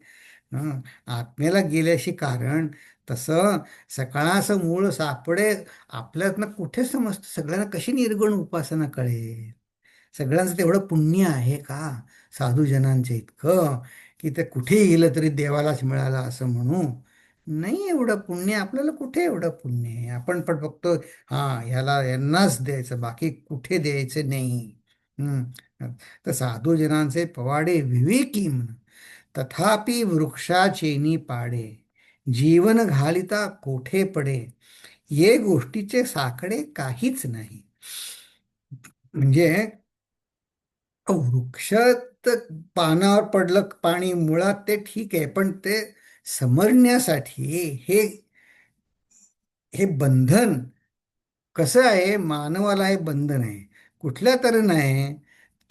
हं. आत्म्याला गेल्याशी कारण, तसं सकाळाचं मूळ सापडे, आपल्यातनं कुठे समजतं सगळ्यांना, कशी निर्गुण उपासना कळेल. सगळ्यांचं तेवढं पुण्य आहे का साधूजनांचं इतकं, की ते कुठेही गेलं तरी देवालाच मिळालं असं म्हणू? नाही, एवढं पुण्य आपल्याला कुठे, एवढं पुण्य आहे. आपण पण बघतो, हा ह्याला यांनाच द्यायचं, बाकी कुठे द्यायचं नाही. तर साधूजनांचे पवाडे विवेकी म्हण, तथापि वृक्षाचेनी पाडे, जीवन घालिता कोठे पडे, ये गोष्टीचे साकडे काहीच नाही. म्हणजे वृक्ष तर पानावर पडलं पाणी मुळात, ते ठीक आहे, पण ते समजण्यासाठी हे हे बंधन कसं आहे, मानवाला हे बंधन आहे. कुठल्या तऱ्हेनं आहे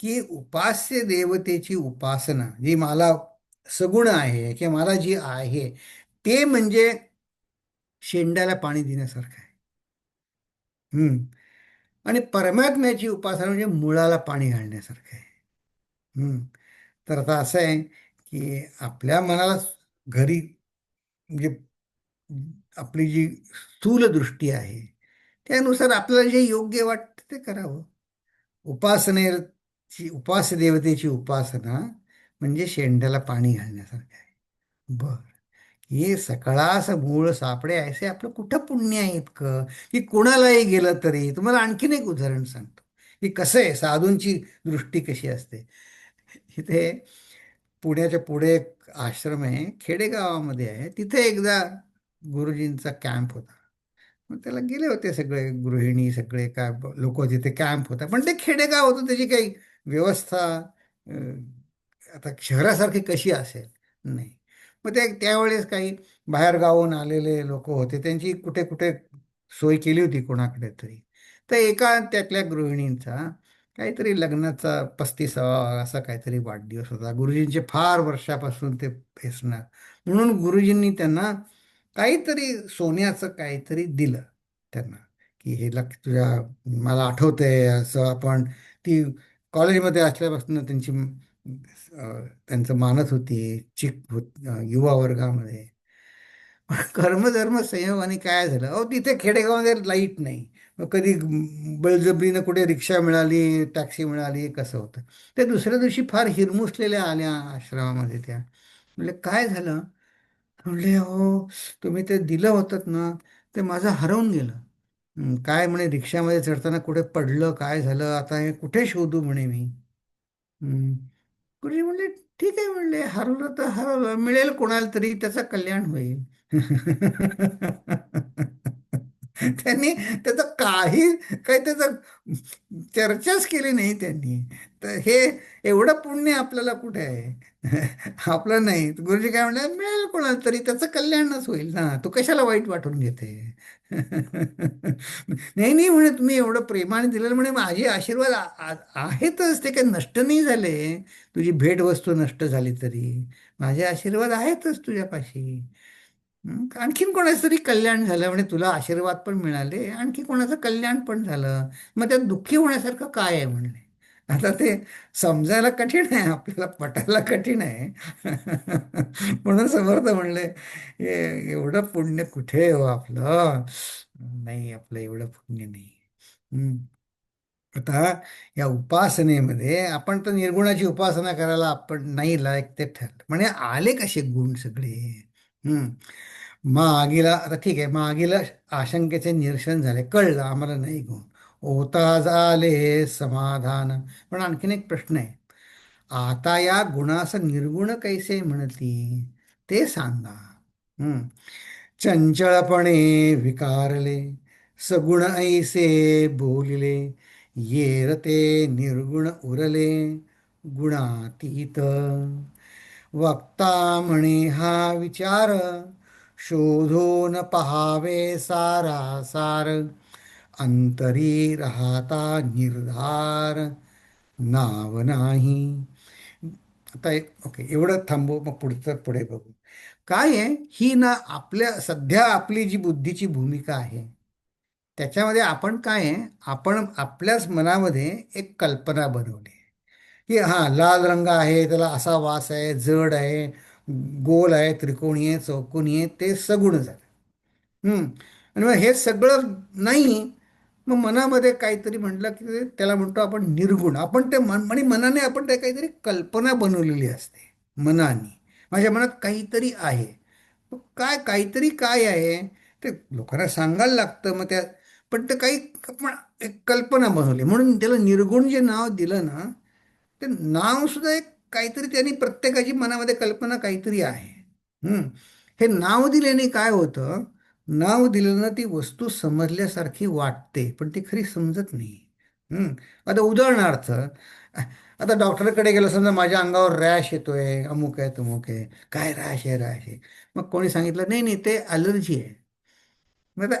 की उपास्य देवतेची उपासना जी मला सगुण आहे, किंवा मला जी आहे, ते म्हणजे शेंड्याला पाणी देण्यासारखं आहे. हम्म. आणि परमात्म्याची उपासना म्हणजे मुळाला पाणी घालण्यासारखं आहे. हम्म. तर आता असं आहे की आपल्या मनाला घरी, म्हणजे आपली जी स्थूल दृष्टी आहे, त्यानुसार आपल्याला जे योग्य वाटतं ते करावं. उपास्य देवतेची उपासना म्हणजे शेंड्याला पाणी घालण्यासारखं आहे. बर. हे सकळास मूळ सापडे ऐसे, आपलं कुठं पुण्य आहे इतकं की कोणालाही गेलं तरी. तुम्हाला आणखीन एक उदाहरण सांगतो की कसं आहे साधूंची दृष्टी कशी असते. इथे पुण्याच्या पुढे एक आश्रम आहे, खेडेगावामध्ये आहे. तिथे एकदा गुरुजींचा कॅम्प होता. मग त्याला गेले होते सगळे, गृहिणी सगळे काय लोक तिथे, कॅम्प होता, पण ते खेडेगाव होतं, त्याची काही व्यवस्था आता शहरासारखी कशी असेल, नाही. मग ते त्यावेळेस काही बाहेर गावून आलेले लोक होते, त्यांची कुठे कुठे सोय केली होती कोणाकडे तरी. तर एका त्यातल्या गृहिणींचा काहीतरी लग्नाचा 35वा असा काहीतरी वाढदिवस होता. गुरुजींचे फार वर्षापासून ते फेसणार, म्हणून गुरुजींनी त्यांना काहीतरी सोन्याचं काहीतरी दिलं त्यांना, की हे तुझ्या, मला आठवतंय असं, आपण ती कॉलेजमध्ये असल्यापासून त्यांची त्यांचं मानत होती युवा वर्गामध्ये. कर्मधर्म संयोगाने काय झालं, अहो तिथे खेडेगावामध्ये लाईट नाही. मग कधी बळजबरीनं कुठे रिक्षा मिळाली, टॅक्सी मिळाली, कसं होतं. ते दुसऱ्या दिवशी फार हिरमुसलेल्या आल्या आश्रमामध्ये त्या. म्हणले काय झालं? म्हणले अहो तुम्ही ते दिलं होतं ना, ते माझं हरवून गेलं. काय म्हणे रिक्षामध्ये चढताना कुठे पडलं, काय झालं, आता हे कुठे शोधू म्हणे मी. हम्म. गुरुजी म्हणले ठीक आहे, म्हणले हरवलं तर हरवलं, मिळेल कोणाला तरी, त्याचं कल्याण होईल. त्यांनी त्याचं काही त्याचं चर्चाच केली नाही त्यांनी. तर हे एवढं पुण्य आपल्याला कुठे आहे? आपलं नाही. गुरुजी काय म्हणले, मिळेल कोणाला तरी, त्याचं कल्याणच होईल ना, तू कशाला वाईट वाटून घेते? नाही नाही म्हणे, तुम्ही एवढं प्रेमाने दिलेलं म्हणे, माझे आशीर्वाद आहेतच, ते काही नष्ट नाही झाले. तुझी भेटवस्तू नष्ट झाली तरी माझे आशीर्वाद आहेतच तुझ्यापाशी. आणखीन कोणाचं तरी कल्याण झालं म्हणे, तुला आशीर्वाद पण मिळाले, आणखी कोणाचं कल्याण पण झालं, मग त्यात दुःखी होण्यासारखं काय आहे म्हणले. आता ते समजायला कठीण आहे, आपल्याला पटायला कठीण आहे. म्हणून समर्थ म्हणले, एवढं पुण्य कुठे हो आपलं, नाही आपलं एवढं पुण्य नाही. हम्म. आता या उपासनेमध्ये आपण तर निर्गुणाची उपासना करायला आपण नाही लायक, ते ठरलं. म्हणजे आले कसे गुण सगळे. हम्म. मागीला आता ठीक आहे, मागीला आशंकेचे निरसन झाले, कळलं आम्हाला नाही गुण, होता झाले समाधान. पण आणखीन एक प्रश्न आहे, आता या गुणाचं निर्गुण कैसे म्हणती, ते सांगा. हम्म. चंचळपणे विकारले, सगुण ऐसे बोलिले, येर ते निर्गुण उरले, गुणातीत. वक्ता म्हणे हा विचार, शोधून पहावे सारासार, अंतरी राहता निर्धार, नाव नाही. आता ओके, एवढं थांबू, मग पुढचं पुढे बघू. काय आहे ही ना, आपल्या सध्या आपली जी बुद्धीची भूमिका आहे त्याच्यामध्ये आपण काय आहे, आपण आपल्याच मनामध्ये एक कल्पना बनवली की हा लाल रंग आहे, त्याला असा वास आहे, जड आहे, गोल आहे, त्रिकोणी आहे, चौकोनी आहे, ते सगुण झालं. आणि मग हे सगळं नाही, मग मनामध्ये काहीतरी म्हटलं की त्याला म्हणतो आपण निर्गुण. आपण ते आणि मनाने आपण ते काहीतरी कल्पना बनवलेली असते मनाने. माझ्या मनात काहीतरी आहे. मग काय काहीतरी काय आहे ते लोकांना सांगायला लागतं, मग त्या पण ते काही आपण एक कल्पना बनवली म्हणून त्याला निर्गुण जे नाव दिलं ना, ते नाव सुद्धा एक काहीतरी, त्यांनी प्रत्येकाची मनामध्ये कल्पना काहीतरी आहे. हम्म. हे नाव दिल्याने काय होतं, नाव दिल्यानं ती वस्तू समजल्यासारखी वाटते पण ती खरी समजत नाही. हम्म. आता उदाहरणार्थ, आता डॉक्टरकडे गेलो, समजा माझ्या अंगावर रॅश येतोय, अमुक आहे तमुक आहे, काय रॅश आहे रॅश आहे. मग कोणी सांगितलं नाही नाही ते ॲलर्जी आहे. मग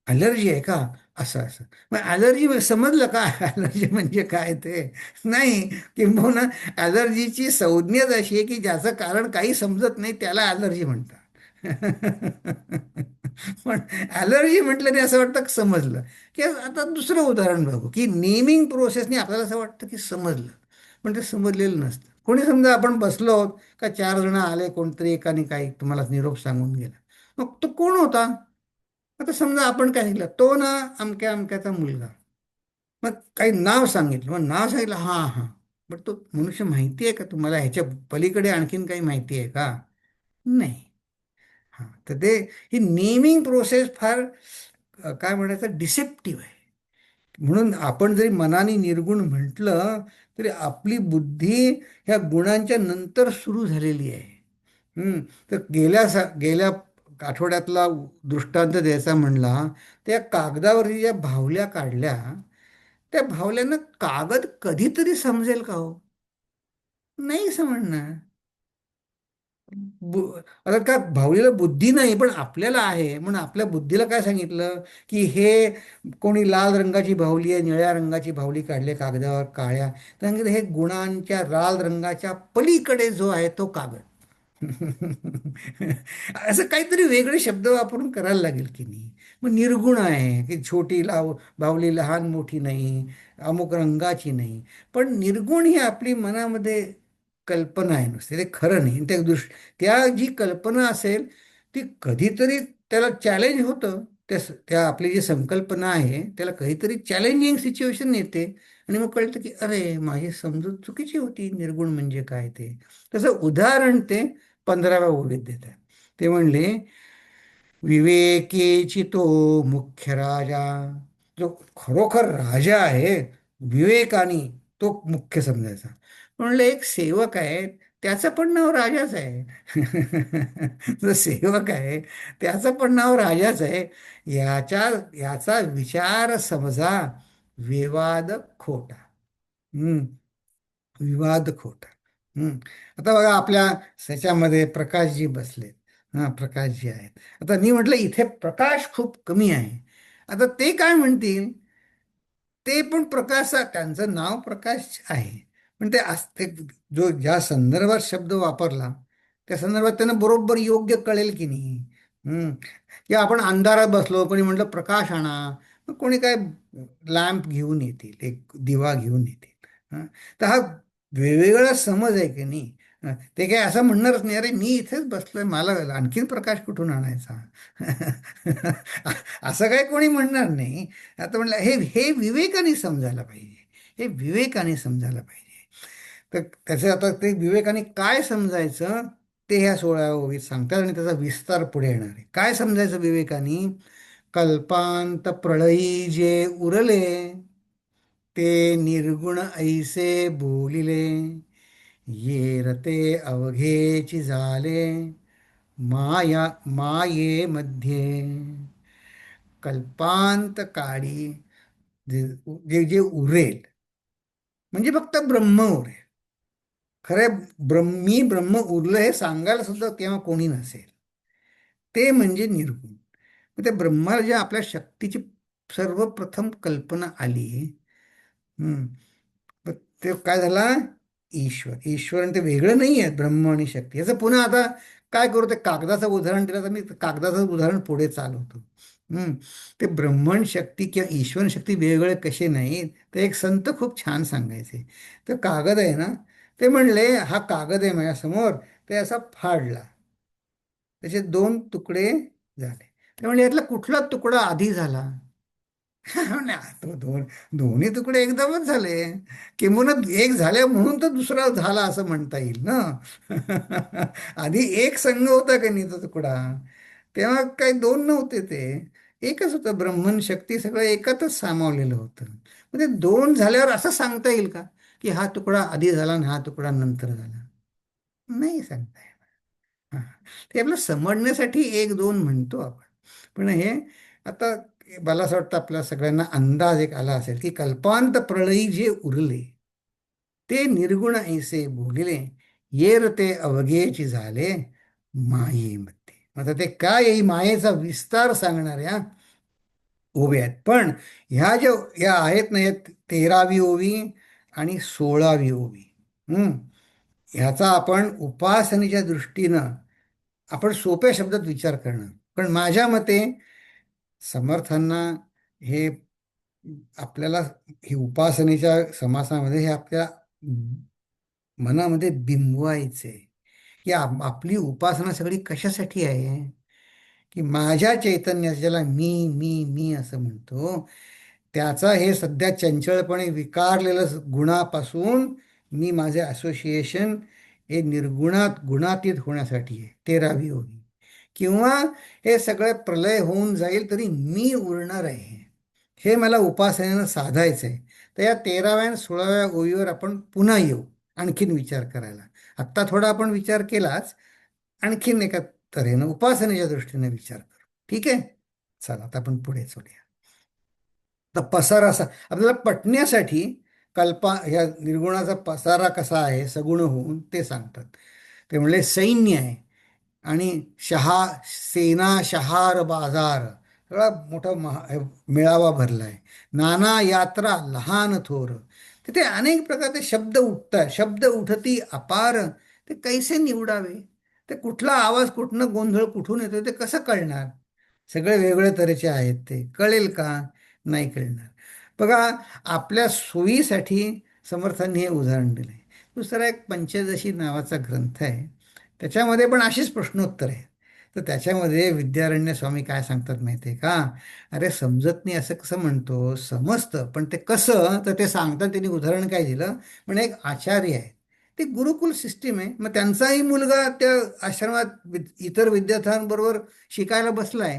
ॲलर्जी आहे का, असं असं. मग ॲलर्जी समजलं का? ॲलर्जी म्हणजे काय ते नाही, किंबहुना ॲलर्जीची संज्ञाच अशी आहे की ज्याचं कारण काही समजत नाही त्याला ॲलर्जी म्हणतात. पण ॲलर्जी म्हटल्याने असं वाटतं की समजलं. की आता दुसरं उदाहरण बघू, की नेमिंग प्रोसेसने आपल्याला असं वाटतं की समजलं, पण ते समजलेलं नसतं. कोणी समजा आपण बसलो आहोत का, 4 जण आले, कोणतरी एकाने काही तुम्हाला निरोप सांगून गेला, मग तो कोण होता? आता समजा आपण काय सांगितलं, तो ना अमक्या अमक्याचा मुलगा. मग काही नाव सांगितलं, मग नाव सांगितलं, हां हां. बट तो मनुष्य माहिती आहे का तुम्हाला, ह्याच्या पलीकडे आणखीन काही माहिती आहे का? नाही. हां, तर ते ही नेमिंग प्रोसेस फार काय म्हणायचं, डिसेप्टिव्ह आहे. म्हणून आपण जरी मनाने निर्गुण म्हटलं तरी आपली बुद्धी ह्या गुणांच्या नंतर सुरू झालेली आहे. तर गेल्या आठवड्यातला दृष्टांत द्यायचा म्हणला, त्या कागदावरती ज्या भावल्या काढल्या, त्या भावल्यांना कागद कधीतरी समजेल का हो? नाही समजणार. आता का भावलीला बुद्धी नाही पण आपल्याला आहे, म्हणून आपल्या बुद्धीला काय सांगितलं की हे कोणी लाल रंगाची भावली आहे, निळ्या रंगाची भावली काढली कागदावर काळ्या, तर सांगितलं हे गुणांच्या लाल रंगाच्या पलीकडे जो आहे तो कागद. असं काहीतरी वेगळे शब्द वापरून करायला लागेल की नाही. मग निर्गुण आहे की छोटी बाहुली लहान मोठी नाही, अमुक रंगाची नाही, पण निर्गुण ही आपली मनामध्ये कल्पना आहे नुसते, ते खरं नाही. त्या जी कल्पना असेल ती कधीतरी त्याला चॅलेंज होतं. त्या आपली जी संकल्पना आहे त्याला कधीतरी चॅलेंजिंग सिच्युएशन येते आणि मग कळतं की अरे माझी समजूत चुकीची होती, निर्गुण म्हणजे काय ते. तसं उदाहरण ते 15व्या ओळीत देतात. ते म्हणले, विवेकेची तो मुख्य राजा, जो खरोखर राजा आहे, विवेकाने तो मुख्य समजायचा. म्हणलं एक सेवक आहे, त्याचं पण नाव राजाच आहे. जो सेवक आहे त्याचं पण नाव राजाच आहे. याचा विचार समजा, विवाद खोटा. हम्म विवाद खोटा. हम्म आता बघा आपल्या ह्याच्यामध्ये प्रकाशजी बसलेत. हा, प्रकाशजी आहेत. आता मी म्हटलं इथे प्रकाश खूप कमी आहे. आता ते काय म्हणतील, ते पण प्रकाश, त्यांचं नाव प्रकाश आहे, पण ते जो ज्या संदर्भात शब्द वापरला त्या संदर्भात त्यांना बरोबर योग्य कळेल की नाही. हम्म या आपण अंधारात बसलो, कोणी म्हटलं प्रकाश आणा, मग कोणी काय लॅम्प घेऊन येतील, एक दिवा घेऊन येतील. हं. तर हा वेगवेगळा समज आहे की नाही. ते काय असं म्हणणारच नाही, अरे मी इथेच बसलोय, मला आणखीन प्रकाश कुठून आणायचा. असं काय कोणी म्हणणार नाही. आता म्हणलं हे हे विवेकाने समजायला पाहिजे. हे विवेकाने समजायला पाहिजे. तर त्याचं आता ते विवेकाने काय समजायचं ते ह्या 16व्या ओळीत सांगतात आणि त्याचा विस्तार पुढे येणार आहे. काय समजायचं विवेकाने? कल्पांत प्रळयी जे उरले, ते निर्गुण ऐसे बोलिले, ये रते अवघेची झाले, माये मध्ये. कल्पांत काळी जे जे जे उरेल म्हणजे फक्त ब्रह्म उरेल. खरं मी ब्रह्म उरलं हे सांगायला सुद्धा तेव्हा कोणी नसेल. ते म्हणजे निर्गुण. मग त्या ब्रह्माला जे आपल्या शक्तीची सर्वप्रथम कल्पना आली. हम्म मग ते काय झाला, ईश्वर आणि ते वेगळं नाही आहे ब्रह्म आणि शक्ती. याचं पुन्हा आता काय करू, ते कागदाचं उदाहरण दिलं तर मी कागदाचं उदाहरण पुढे चालवतो. हम्म ते ब्रह्मण शक्ती किंवा ईश्वर शक्ती वेगवेगळे कसे नाहीत, ते एक संत खूप छान सांगायचे. तर कागद आहे ना, ते म्हणले हा कागद आहे माझ्यासमोर, ते असा फाडला, त्याचे दोन तुकडे झाले. ते म्हणजे यातला कुठला तुकडा आधी झाला? नाही, दोन्ही तुकडे एकदमच झाले. किंबहुना एक झाले म्हणून तर दुसरा झाला असं म्हणता येईल ना. आधी एक संघ होता का नाही तो तुकडा, तेव्हा काही दोन नव्हते, ते एकच होतं. ब्रह्मन शक्ती सगळं एकातच सामावलेलं होतं. म्हणजे दोन झाल्यावर असं सांगता येईल का की हा तुकडा आधी झाला आणि हा तुकडा नंतर झाला? नाही सांगता येईल. हा. ते आपलं समजण्यासाठी एक दोन म्हणतो आपण. पण हे आता मला असं वाटतं आपल्या सगळ्यांना अंदाज एक आला असेल की कल्पांत प्रळयी जे उरले, ते निर्गुण ऐसे बोलिले, येर ते अवघेची झाले मायेमध्ये. आता ते काय, येई मायेचा विस्तार सांगणाऱ्या ओव्या आहेत. पण ह्या आहेत ना, या 13वी ओवी आणि 16वी ओवी. हम्म ह्याचा आपण उपासनेच्या दृष्टीनं आपण सोप्या शब्दात विचार करणार. पण माझ्या मते समर्थांना हे आपल्याला हे उपासनेच्या समासामध्ये हे आपल्या मनामध्ये बिंबवायचे की आपली उपासना सगळी कशासाठी आहे, की माझ्या चैतन्याचं, ज्याला मी असं म्हणतो, त्याचा हे सध्या चंचलपणे विकारलेलं गुणापासून मी माझे असोसिएशन हे निर्गुणात गुणातीत होण्यासाठी आहे, 13वी ओवी. किंवा हे सगळं प्रलय होऊन जाईल तरी मी उरणार आहे, हे मला उपासनेनं साधायचं आहे. तर या 13व्या आणि 16व्या ओळीवर आपण पुन्हा येऊ आणखीन विचार करायला. आत्ता थोडा आपण विचार केलाच, आणखीन एका तऱ्हेनं उपासनेच्या दृष्टीने विचार करू. ठीक आहे, चला आता आपण पुढे चलूया. तर पसारा असा आपल्याला पटण्यासाठी ह्या निर्गुणाचा पसारा कसा आहे सगुण होऊन ते सांगतात. ते म्हणले सैन्य आहे आणि सेना शहार बाजार, सगळा मोठा मेळावा भरलाय. नाना यात्रा लहान थोर, तिथे अनेक प्रकारचे शब्द उठतात, शब्द उठती अपार, ते कैसे निवडावे, ते कुठला आवाज कुठनं गोंधळ कुठून येतो ते कसं कळणार. सगळे वेगवेगळ्या तऱ्हेचे आहेत, ते कळेल का? नाही कळणार. बघा, आपल्या सोयीसाठी समर्थांनी हे उदाहरण दिले. दुसरा एक पंचदशी नावाचा ग्रंथ आहे. त्याच्यामध्ये पण अशीच प्रश्नोत्तर आहे. तर त्याच्यामध्ये विद्यारण्य स्वामी काय सांगतात माहिती आहे का? अरे समजत नाही असं कसं म्हणतो, समजतं पण ते कसं, तर ते सांगतात. त्यांनी उदाहरण काय दिलं, म्हणजे एक आचार्य आहे, ते गुरुकुल सिस्टीम आहे, मग त्यांचाही मुलगा त्या आश्रमात इतर विद्यार्थ्यांबरोबर शिकायला बसलाय.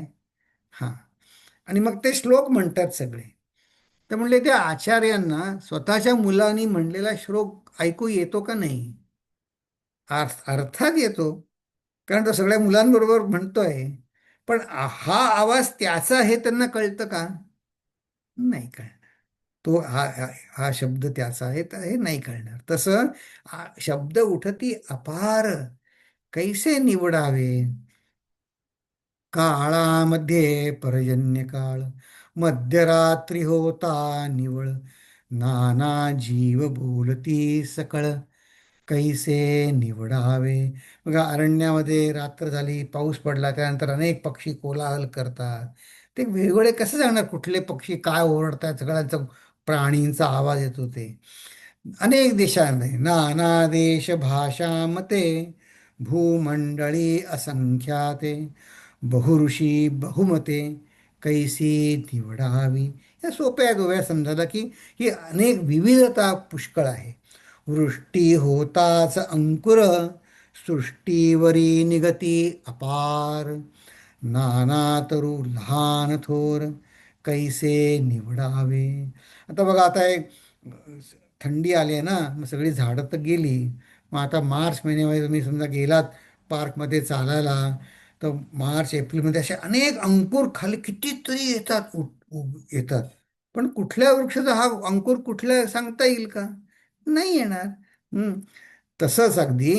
हां, आणि मग ते श्लोक म्हणतात सगळे. तर म्हणले त्या आचार्यांना स्वतःच्या मुलांनी म्हणलेला श्लोक ऐकू येतो का नाही? अर्थात येतो, कारण तो सगळ्या मुलांबरोबर म्हणतोय. पण हा आवाज त्याचा हे त्यांना कळतं का? नाही कळणार. तो हा हा हा शब्द त्याचा आहे तर हे नाही कळणार. तसं शब्द उठती अपार, कैसे निवडावे. काळामध्ये पर्जन्य काळ, मध्यरात्री होता निवळ, नाना जीव बोलती सकळ, कैसे निवडावे. मग अरण्यामध्ये रात्र झाली, पाऊस पडला, त्यानंतर अनेक पक्षी कोलाहल करतात. ते वेगवेगळे कसे सांगणार कुठले पक्षी काय ओरडतात, सगळ्यांचा प्राणींचा आवाज येतो ते. अनेक देशांमध्ये नाना देश भाषा मते, भूमंडळी असंख्याते, बहुऋषी बहुमते, कैसी निवडावी. या सोप्या दोव्या समजायला की ही अनेक विविधता पुष्कळ आहे. वृष्टी होताच अंकुर, सृष्टीवरी निगती अपार, नाना तरू लहान थोर, कैसे निवडावे. आता बघा, आता एक थंडी आली आहे ना, मग सगळी झाडं तर गेली. मग आता मार्च महिन्यामध्ये तुम्ही समजा गेलात पार्कमध्ये चालायला, तर मार्च एप्रिलमध्ये असे अनेक अंकुर खाली कितीतरी येतात, येतात. पण कुठल्या वृक्षाचा हा अंकुर कुठल्या सांगता येईल का? नाही येणार. हं. तसंच अगदी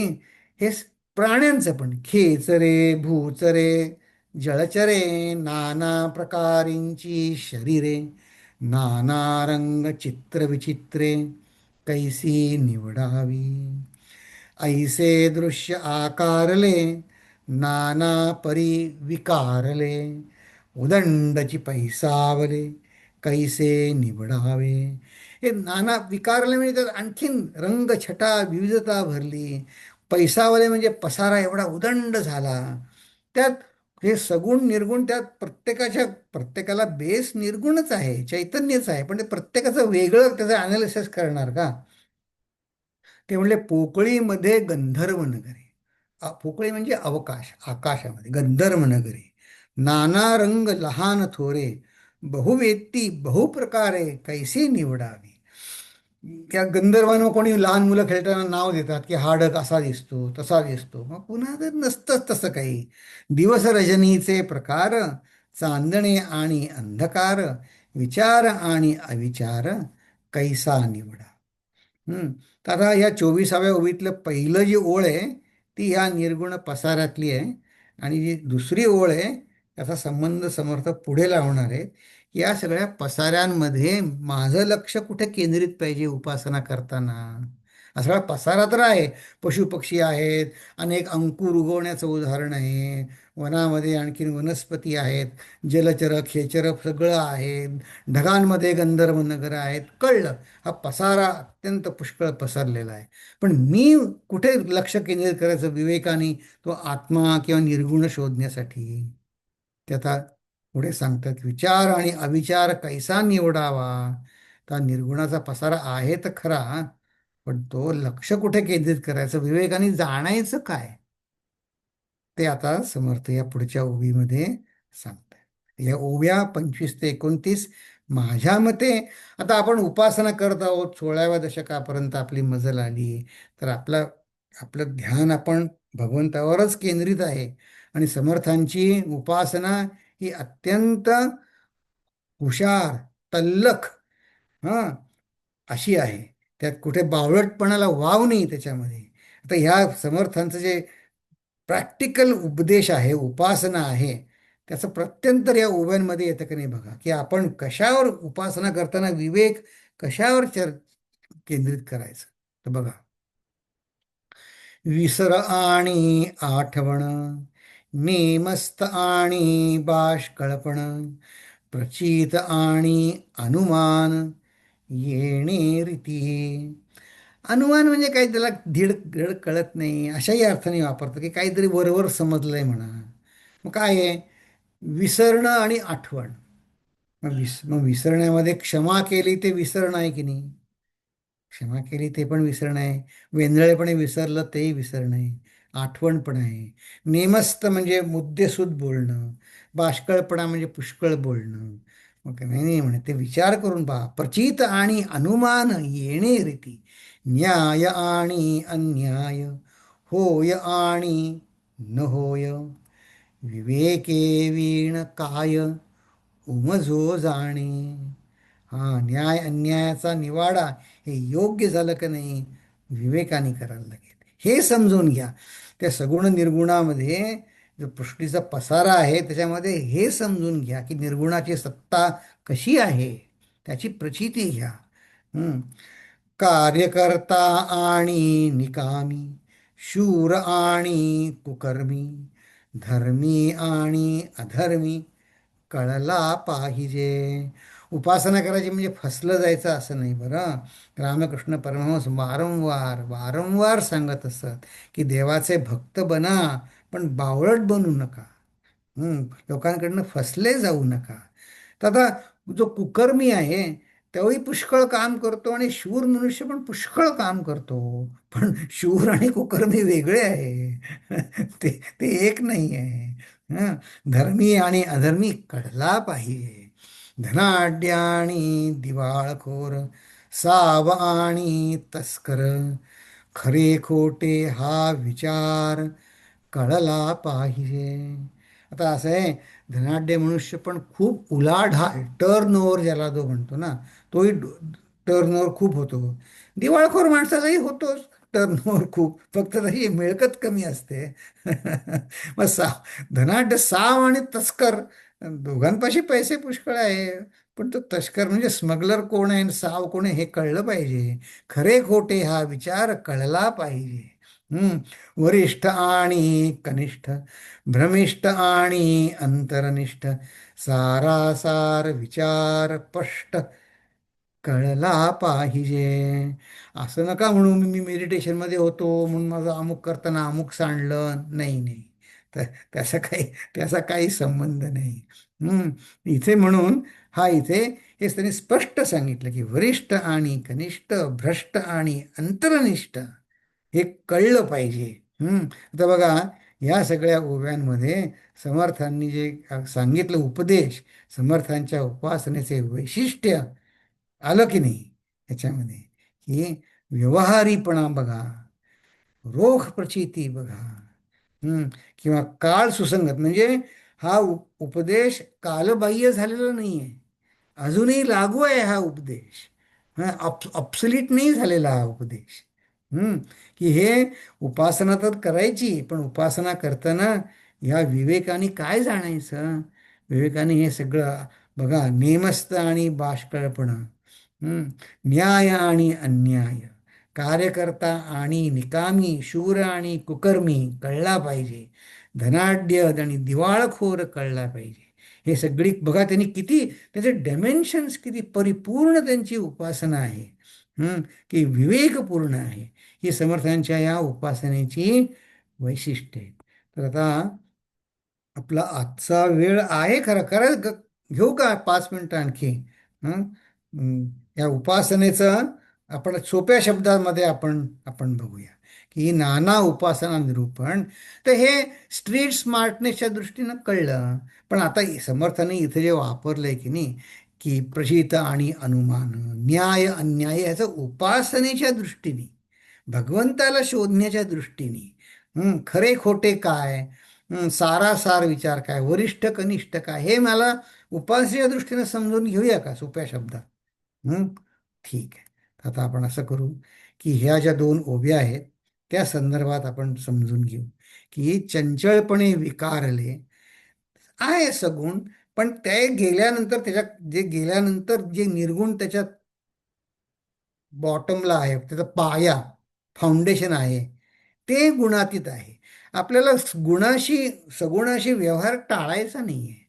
हे प्राण्यांचं पण, खेचरे भूचरे जळचरे, नाना प्रकारींची शरीरे, नाना रंग चित्र विचित्रे, कैसी निवडावी. ऐसे दृश्य आकारले, नाना परी विकारले, उदंडची पैसावले, कैसे निवडावे. हे नाना विकारले म्हणजे त्यात आणखीन रंग छटा विविधता भरली. पैसावले म्हणजे पसारा एवढा उदंड झाला. त्यात हे सगुण निर्गुण, त्यात प्रत्येकाला बेस निर्गुणच आहे, चैतन्यच आहे, पण ते प्रत्येकाचं वेगळं त्याचं अनालिसिस करणार का? ते म्हणले पोकळीमध्ये गंधर्व नगरी. पोकळी म्हणजे अवकाश, आकाशामध्ये गंधर्व नगरी, नाना रंग लहान थोरे, बहुवेत्ती बहुप्रकारे, कैसी निवडावी. त्या गंधर्वांना कोणी लहान मुलं खेळताना नाव देतात की हा ढग असा दिसतो तसा दिसतो, मग पुन्हा तर नसतंच तसं काही. दिवस रजनीचे प्रकार, चांदणे आणि अंधकार, विचार आणि अविचार, कैसा निवडा. तर आता या 24व्या ओळीतलं पहिलं जी ओळ आहे ती ह्या निर्गुण पसाऱ्यातली आहे. आणि जी दुसरी ओळ आहे त्याचा संबंध समर्थ पुढे लावणार आहे. या सगळ्या पसाऱ्यांमध्ये माझं लक्ष कुठे केंद्रित पाहिजे उपासना करताना? हा सगळा पसारा तर आहे, पशुपक्षी आहेत, अनेक अंकुर उगवण्याचं उदाहरण आहे, वनामध्ये आणखीन वनस्पती आहेत, जलचर खेचर सगळं आहे, ढगांमध्ये गंधर्व नगर आहेत, कळलं. हा पसारा अत्यंत पुष्कळ पसरलेला आहे. पण मी कुठे लक्ष केंद्रित करायचं विवेकाने? तो आत्मा किंवा निर्गुण शोधण्यासाठी. ते आता पुढे सांगतात, विचार आणि अविचार कैसा निवडावा. तर निर्गुणाचा पसारा आहे तर खरा, पण तो लक्ष कुठे केंद्रित करायचं, विवेकाने जाणायचं काय, ते आता समर्थ या पुढच्या ओवीमध्ये सांगतात. या ओव्या 25 ते 29 माझ्या मते. आता आपण उपासना करत आहोत, 16व्या दशकापर्यंत आपली मजल आली, तर आपलं ध्यान आपण भगवंतावरच केंद्रित आहे. आणि समर्थांची उपासना ही अत्यंत हुशार, तल्लख, हां, अशी आहे. त्यात कुठे बावळटपणाला वाव नाही त्याच्यामध्ये. आता ह्या समर्थांचं जे प्रॅक्टिकल उपदेश आहे, उपासना आहे, त्याचं प्रत्यंतर या ओव्यांमध्ये येतं की नाही बघा, की आपण कशावर उपासना करताना विवेक कशावर केंद्रित करायचं. तर बघा, विसर आणि आठवण, नेमस्त आणि बाष्कळपण, प्रचित आणि अनुमान, येणे रीती, अनुमान म्हणजे काही त्याला धीड धड कळत नाही अशाही अर्थाने वापरतो की काहीतरी वरवर समजलंय म्हणा. मग काय आहे? विसरणं आणि आठवण. मग विसरण्यामध्ये क्षमा केली ते विसरणं आहे की नाही? क्षमा केली ते पण विसरणं आहे. वेंधळेपणे विसरलं तेही विसरणं आहे. आठवण पण आहे. नेमस्त म्हणजे मुद्देसूद बोलणं. बाष्कळपणा म्हणजे पुष्कळ बोलणं. मग नाही नाही म्हणे ते विचार करून पहा. प्रचित आणि अनुमान येणे रीती, न्याय आणि अन्याय, होय आणि न होय, विवेके वीण काय उमजो जाणे. हा न्याय अन्यायाचा निवाडा हे योग्य झालं का नाही विवेकाने करायला लागेल. हे समजून घ्या. त्या सगुण निर्गुणामध्ये जो पृष्टीचा पसारा आहे त्याच्यामध्ये हे समजून घ्या की निर्गुणाची सत्ता कशी आहे, त्याची प्रचिती घ्या. हं. कार्यकर्ता आणि निकामी, शूर आणि कुकर्मी, धर्मी आणि अधर्मी कळला पाहिजे. उपासना करायची म्हणजे फसलं जायचं असं नाही बरं. रामकृष्ण परमहंस वारंवार वारंवार सांगत असत की देवाचे भक्त बना, पण बावळट बनू नका. लोकांकडनं फसले जाऊ नका. तर आता जो कुकर्मी आहे तोही पुष्कळ काम करतो आणि शूर मनुष्य पण पुष्कळ काम करतो. पण शूर आणि कुकर्मी वेगळे आहे. ते ते एक नाही आहे. हं. धर्मी आणि अधर्मी कळला पाहिजे. धनाढ्य आणि दिवाळखोर, साव आणि तस्कर, खरे खोटे हा विचार कळला पाहिजे. आता असं आहे, धनाढ्य मनुष्य पण खूप उलाढाल टर्न ओव्हर ज्याला जो म्हणतो ना, तोही टर्न ओव्हर खूप होतो. दिवाळखोर माणसाचाही होतोच टर्न ओव्हर खूप, फक्त तशी मिळकत कमी असते. मग धनाढ्य साव आणि तस्कर दोघांपाशी पैसे पुष्कळ आहे, पण तो तस्कर म्हणजे स्मगलर कोण आहे आणि साव कोण आहे हे कळलं पाहिजे. खरे खोटे हा विचार कळला पाहिजे. वरिष्ठ आणि कनिष्ठ, भ्रमिष्ठ आणि अंतरनिष्ठ, सारासार विचार स्पष्ट कळला पाहिजे. असं नका म्हणू मी मेडिटेशनमध्ये होतो म्हणून माझं अमुक करताना अमुक सांडलं. नाही नाही, तर त्याचा काही संबंध नाही. इथे म्हणून हा इथे हेच त्यांनी स्पष्ट सांगितलं की वरिष्ठ आणि कनिष्ठ, भ्रष्ट आणि अंतरनिष्ठ हे कळलं पाहिजे. आता बघा, या सगळ्या ओव्यांमध्ये समर्थांनी जे सांगितलं उपदेश, समर्थांच्या उपासनेचे वैशिष्ट्य आलं की नाही ह्याच्यामध्ये, की व्यवहारीपणा बघा, रोख प्रचिती बघा. हं, किंवा काळ सुसंगत म्हणजे हा उपदेश कालबाह्य झालेला नाही आहे. अजूनही लागू आहे हा उपदेश. हा ऑब्सोलीट नाही झालेला हा उपदेश. हं, की हे उपासना तर करायची, पण उपासना करताना ह्या विवेकाने काय जाणायचं? विवेकाने हे सगळं बघा, नेमस्त आणि बाष्कळपणा, न्याय आणि अन्याय, कार्यकर्ता आणि निकामी, शूर आणि कुकर्मी कळला पाहिजे. धनाढ्य आणि दिवाळखोर कळला पाहिजे. हे सगळी बघा त्यांनी किती, त्याचे डायमेन्शन्स किती परिपूर्ण त्यांची उपासना आहे. की विवेकपूर्ण आहे. ही समर्थांच्या या उपासनेची वैशिष्ट्य आहे. तर आता आपला आजचा वेळ आहे खरं खरं घेऊ का 5 मिनिटं आणखी? हं? या उपासनेचं आपण सोप्या शब्दांमध्ये आपण आपण बघूया की नाना उपासना निरूपण. तर हे स्ट्रीट स्मार्टनेसच्या दृष्टीनं कळलं. पण आता समर्थाने इथे जे वापरलंय की नाही, की प्रचित आणि अनुमान, न्याय अन्याय, याचं उपासनेच्या दृष्टीने, भगवंताला शोधण्याच्या दृष्टीने, खरे खोटे काय, सारासार विचार काय, वरिष्ठ कनिष्ठ काय, हे मला उपासनेच्या दृष्टीने समजून घेऊया का सोप्या शब्दात? हं? ठीक आहे. आता आपण असं करू की ह्या ज्या दोन ओव्या आहेत त्या संदर्भात आपण समजून घेऊ की चंचलपणे विकारले आहे सगुण, पण ते गेल्यानंतर त्याच्यात जे गेल्यानंतर जे निर्गुण त्याच्यात बॉटमला आहे, त्याचा पाया, फाउंडेशन आहे, ते गुणातीत आहे. आपल्याला गुणाशी सगुणाशी व्यवहार टाळायचा नाही आहे,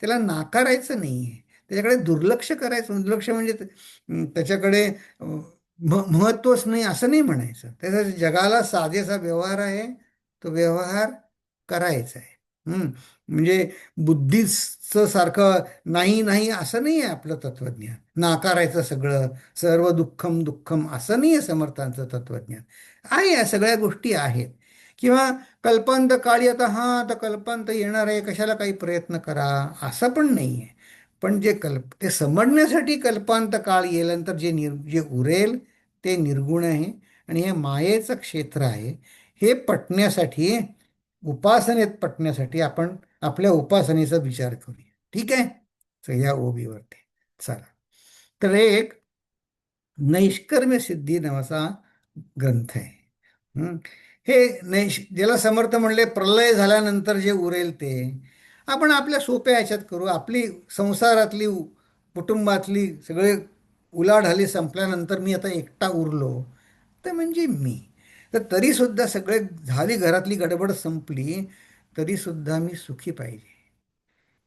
त्याला नाकारायचं नाही आहे, त्याच्याकडे दुर्लक्ष करायचं. दुर्लक्ष म्हणजे त्याच्याकडे महत्वच नाही असं नाही म्हणायचं. त्याचा जगाला साजेसा व्यवहार आहे, तो व्यवहार करायचा आहे. म्हणजे बुद्धिस्टचं सारखं नाही नाही असं नाही आहे आपलं तत्वज्ञान. नाकारायचं सगळं, सर्व दुःखम दुःखम असं नाही आहे समर्थांचं तत्वज्ञान. आहे, या सगळ्या गोष्टी आहेत. किंवा कल्पांत काळी आता हां आता कल्पांत येणार आहे, कशाला काही प्रयत्न करा, असं पण नाही आहे. पण जे ते समजण्यासाठी कल्पांत काळ येईल, नंतर जे उरेल ते निर्गुण आहे आणि हे मायेचं क्षेत्र आहे. हे पटण्यासाठी, उपासनेत पटण्यासाठी आपण आपल्या उपासनेचा विचार करूया. ठीक आहे. तर या ओबीवरती चला. तर एक नैष्कर्म्य सिद्धी नावाचा ग्रंथ आहे. हं. हे ज्याला समर्थ म्हणले प्रलय झाल्यानंतर जे उरेल ते आपण आपल्या सोप्या ह्याच्यात करू. आपली संसारातली कुटुंबातली सगळे उलाढाली संपल्यानंतर मी आता एकटा उरलो, तर म्हणजे मी. तर तरीसुद्धा सगळे झाली, घरातली गडबड संपली, तरीसुद्धा मी सुखी पाहिजे.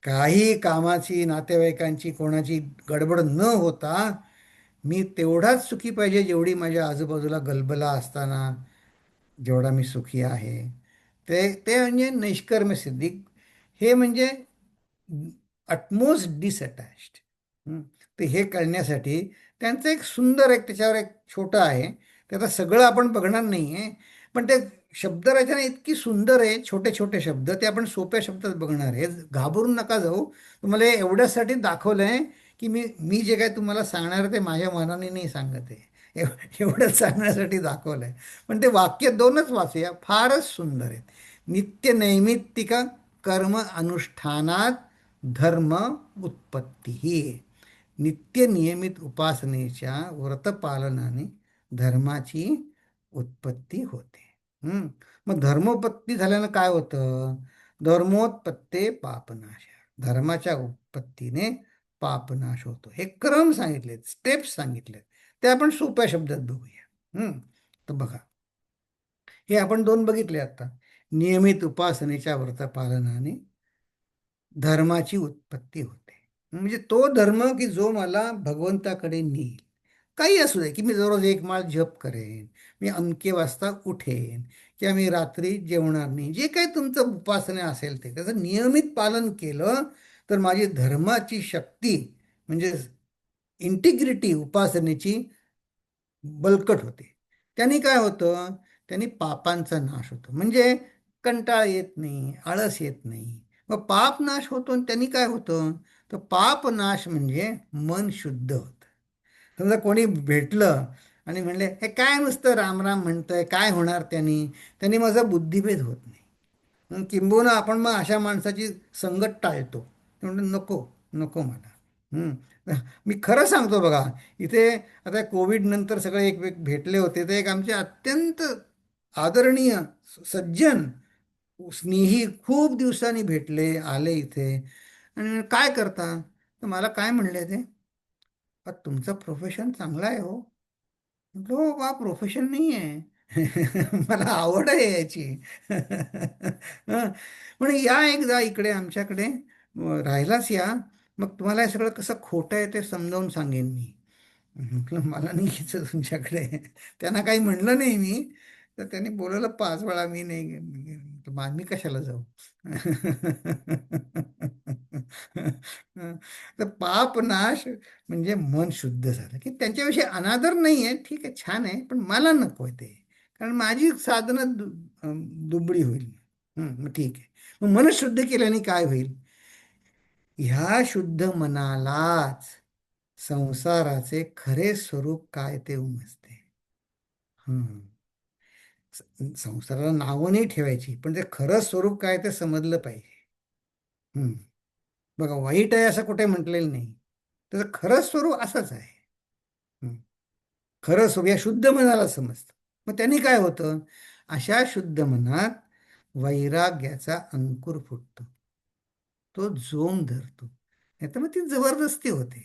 काही कामाची, नातेवाईकांची, कोणाची गडबड न होता मी तेवढाच सुखी पाहिजे जेवढी माझ्या आजूबाजूला गलबला असताना जेवढा मी सुखी आहे. ते ते म्हणजे नैष्कर्म्य सिद्धी. हे म्हणजे अटमोस्ट डिसअटॅच्ड. ते हे कळण्यासाठी त्यांचं एक सुंदर, एक त्याच्यावर एक छोटं आहे. त्याचं सगळं आपण बघणार नाही आहे, पण ते शब्दरचना इतकी सुंदर आहे, छोटे छोटे शब्द ते आपण सोप्या शब्दात बघणार आहे. घाबरून नका जाऊ. तुम्हाला हे एवढ्यासाठी दाखवलं आहे की मी मी जे काय तुम्हाला सांगणार आहे ते माझ्या मनाने नाही सांगत आहे. एवढंच सांगण्यासाठी दाखवलं आहे. पण ते वाक्य दोनच वाचूया, फारच सुंदर आहेत. नित्य नैमित्तिक कर्म अनुष्ठानात धर्म उत्पत्ती. नित्य नियमित उपासनेच्या व्रतपालनाने धर्माची उत्पत्ती होते. हम्म. मग धर्मोत्पत्ती झाल्यानं काय होतं? धर्मोत्पत्ते पापनाश. धर्माच्या उत्पत्तीने पापनाश होतो. हे क्रम सांगितलेत, स्टेप्स सांगितलेत. ते आपण सोप्या शब्दात बघूया. तर बघा, हे आपण दोन बघितले आता. नियमित उपासनेच्या व्रतपालनाने धर्माची उत्पत्ती होते. म्हणजे तो धर्म की जो मला भगवंताकडे नेईल. काही असू दे, की मी दररोज एक माळ जप करेन, मी अमके वाजता उठेन, किंवा मी रात्री जेवणार नाही, जे काही तुमचं उपासना असेल ते त्याचं नियमित पालन केलं तर माझी धर्माची शक्ती, म्हणजे इंटिग्रिटी उपासनेची बळकट होते. त्यांनी काय होतं? त्यांनी पापांचा नाश होतो. म्हणजे कंटाळा येत नाही, आळस येत नाही. मग पाप नाश होतो आणि त्यांनी काय होतं? तर पाप नाश म्हणजे मन शुद्ध होतं. समजा कोणी भेटलं आणि म्हणले हे काय नुसतं रामराम म्हणतंय, काय होणार त्यांनी, त्यांनी माझा बुद्धिभेद होत नाही. किंबहुना आपण मग अशा माणसाची संगत टाळतो. ते म्हणतो नको, नको मला. हम्म. मी खरं सांगतो बघा, इथे आता कोविड नंतर सगळे एक भेटले होते, ते एक आमचे अत्यंत आदरणीय सज्जन स्नेही खूप दिवसांनी भेटले, आले इथे आणि काय करता, तर मला काय म्हणले ते, तुमचं प्रोफेशन चांगलं आहे हो." म्हटलं हो बा, प्रोफेशन नाही आहे. मला आवड आहे याची. हं. म्हणे या एकदा इकडे आमच्याकडे, राहिलाच या, मग तुम्हाला हे सगळं कसं खोटं आहे ते समजावून सांगेन मी. म्हटलं मला नाही यायचं तुमच्याकडे. त्यांना काही म्हणलं नाही मी. तर त्यांनी बोलवलं 5 वेळा, मी नाही मी कशाला जाऊ. तर पापनाश म्हणजे मन शुद्ध झालं, की त्यांच्याविषयी अनादर नाही आहे, ठीक आहे छान आहे, पण मला नको आहे ते. कारण माझी साधनं दुबळी होईल. मग ठीक आहे. मग मन शुद्ध केल्याने काय होईल? ह्या शुद्ध मनालाच संसाराचे खरे स्वरूप काय ते उमजते. हम्म. संसाराला नावं नाही ठेवायची, पण ते खरं स्वरूप काय ते समजलं पाहिजे. हम्म. बघा, वाईट आहे असं कुठे म्हटलेलं नाही. त्याचं खरं स्वरूप असंच आहे. हम्म. खरं स्वरूप या शुद्ध मनाला समजतं. मग त्यांनी काय होतं? अशा शुद्ध मनात वैराग्याचा अंकुर फुटतो, तो जोम धरतो. नाही तर मग ती जबरदस्ती होते.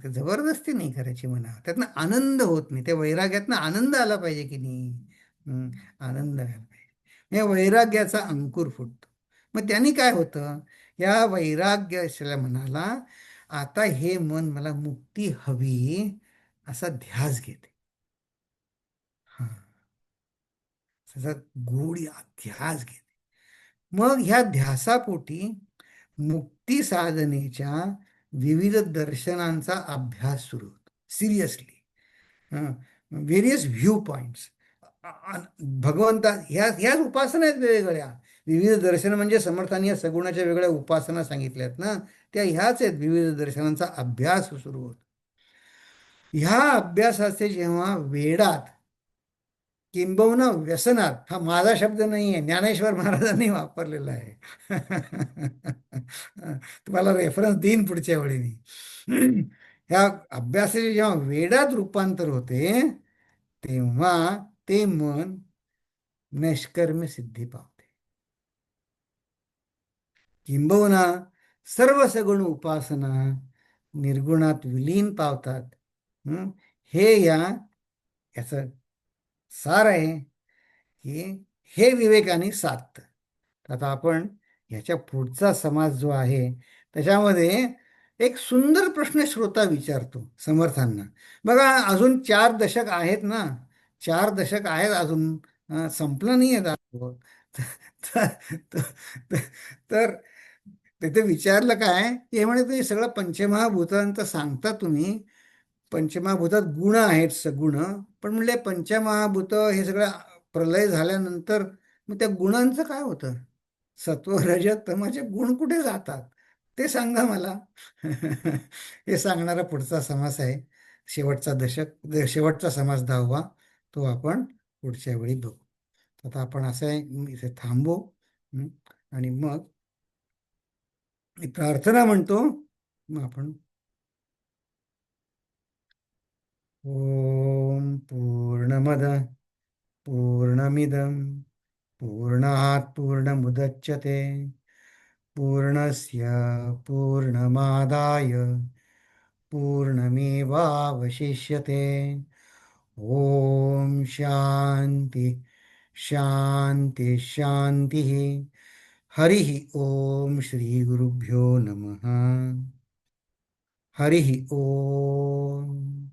ते जबरदस्ती नाही करायची म्हणा, त्यातनं आनंद होत नाही. त्या वैराग्यातनं आनंद आला पाहिजे की नाही. आनंद आला पाहिजे. या वैराग्याचा अंकुर फुटतो. मग त्यांनी काय होतं? या वैराग्य असलेल्या मनाला आता हे मन मला मुक्ती हवी असा ध्यास घेते. त्याचा गूढ ध्यास घेणे. मग ह्या ध्यासापोटी मुक्ती साधनेच्या विविध दर्शनांचा अभ्यास सुरू होतो सिरियसली. व्हेरियस व्ह्यू पॉइंट्स भगवंता ह्याच उपासना आहेत वेगवेगळ्या. विविध दर्शन म्हणजे समर्थांनी या सगुणाच्या वेगळ्या उपासना सांगितल्या आहेत ना, त्या ह्याच आहेत. विविध दर्शनांचा अभ्यास सुरू होतो. ह्या अभ्यासाचे जेव्हा वेडात किंबहुना व्यसनात, हा माझा शब्द नाही आहे, ज्ञानेश्वर महाराजांनी वापरलेला आहे. तुम्हाला रेफरन्स देईन पुढच्या वेळी मी. ह्या अभ्यासाचे जेव्हा वेडात रूपांतर होते, तेव्हा ते मन नैष्कर्म्य सिद्धी पावते. किंबहुना सर्व सगुण उपासना निर्गुणात विलीन पावतात. हं? हे याचं सार आहे, की हे विवेकाने साधतं. आता आपण ह्याच्या पुढचा समाज जो आहे त्याच्यामध्ये एक सुंदर प्रश्न श्रोता विचारतो समर्थांना. बघा, अजून 4 दशक आहेत ना, 4 दशक आहेत अजून, संपलं नाही आहे दाखव. तर तर- तर तिथे विचारलं काय, हे म्हणे तुम्ही सगळं पंचमहाभूतांचं सांगता तुम्ही, पंचमहाभूतात गुण आहेत सगुण, पण म्हणले पंचमहाभूत हे सगळं प्रलय झाल्यानंतर मग त्या गुणांचं काय होतं? सत्व रज तमाचे गुण कुठे जातात ते सांगा मला. हे सांगणारा पुढचा समास आहे. शेवटचा समास 10वा, तो आपण पुढच्या वेळी बघू. आता आपण असं आहे, मी इथे थांबू. हं? आणि मग मी प्रार्थना म्हणतो, मग आपण ओम पूर्णमद पूर्णमिदं पूर्णात् पूर्णमुदच्यते पूर्णस्य पूर्णमादाय पूर्णमेवावशिष्यते. ओम शांती शांती शांती. हरि ओम श्री गुरुभ्यो नमः. हरि ओम.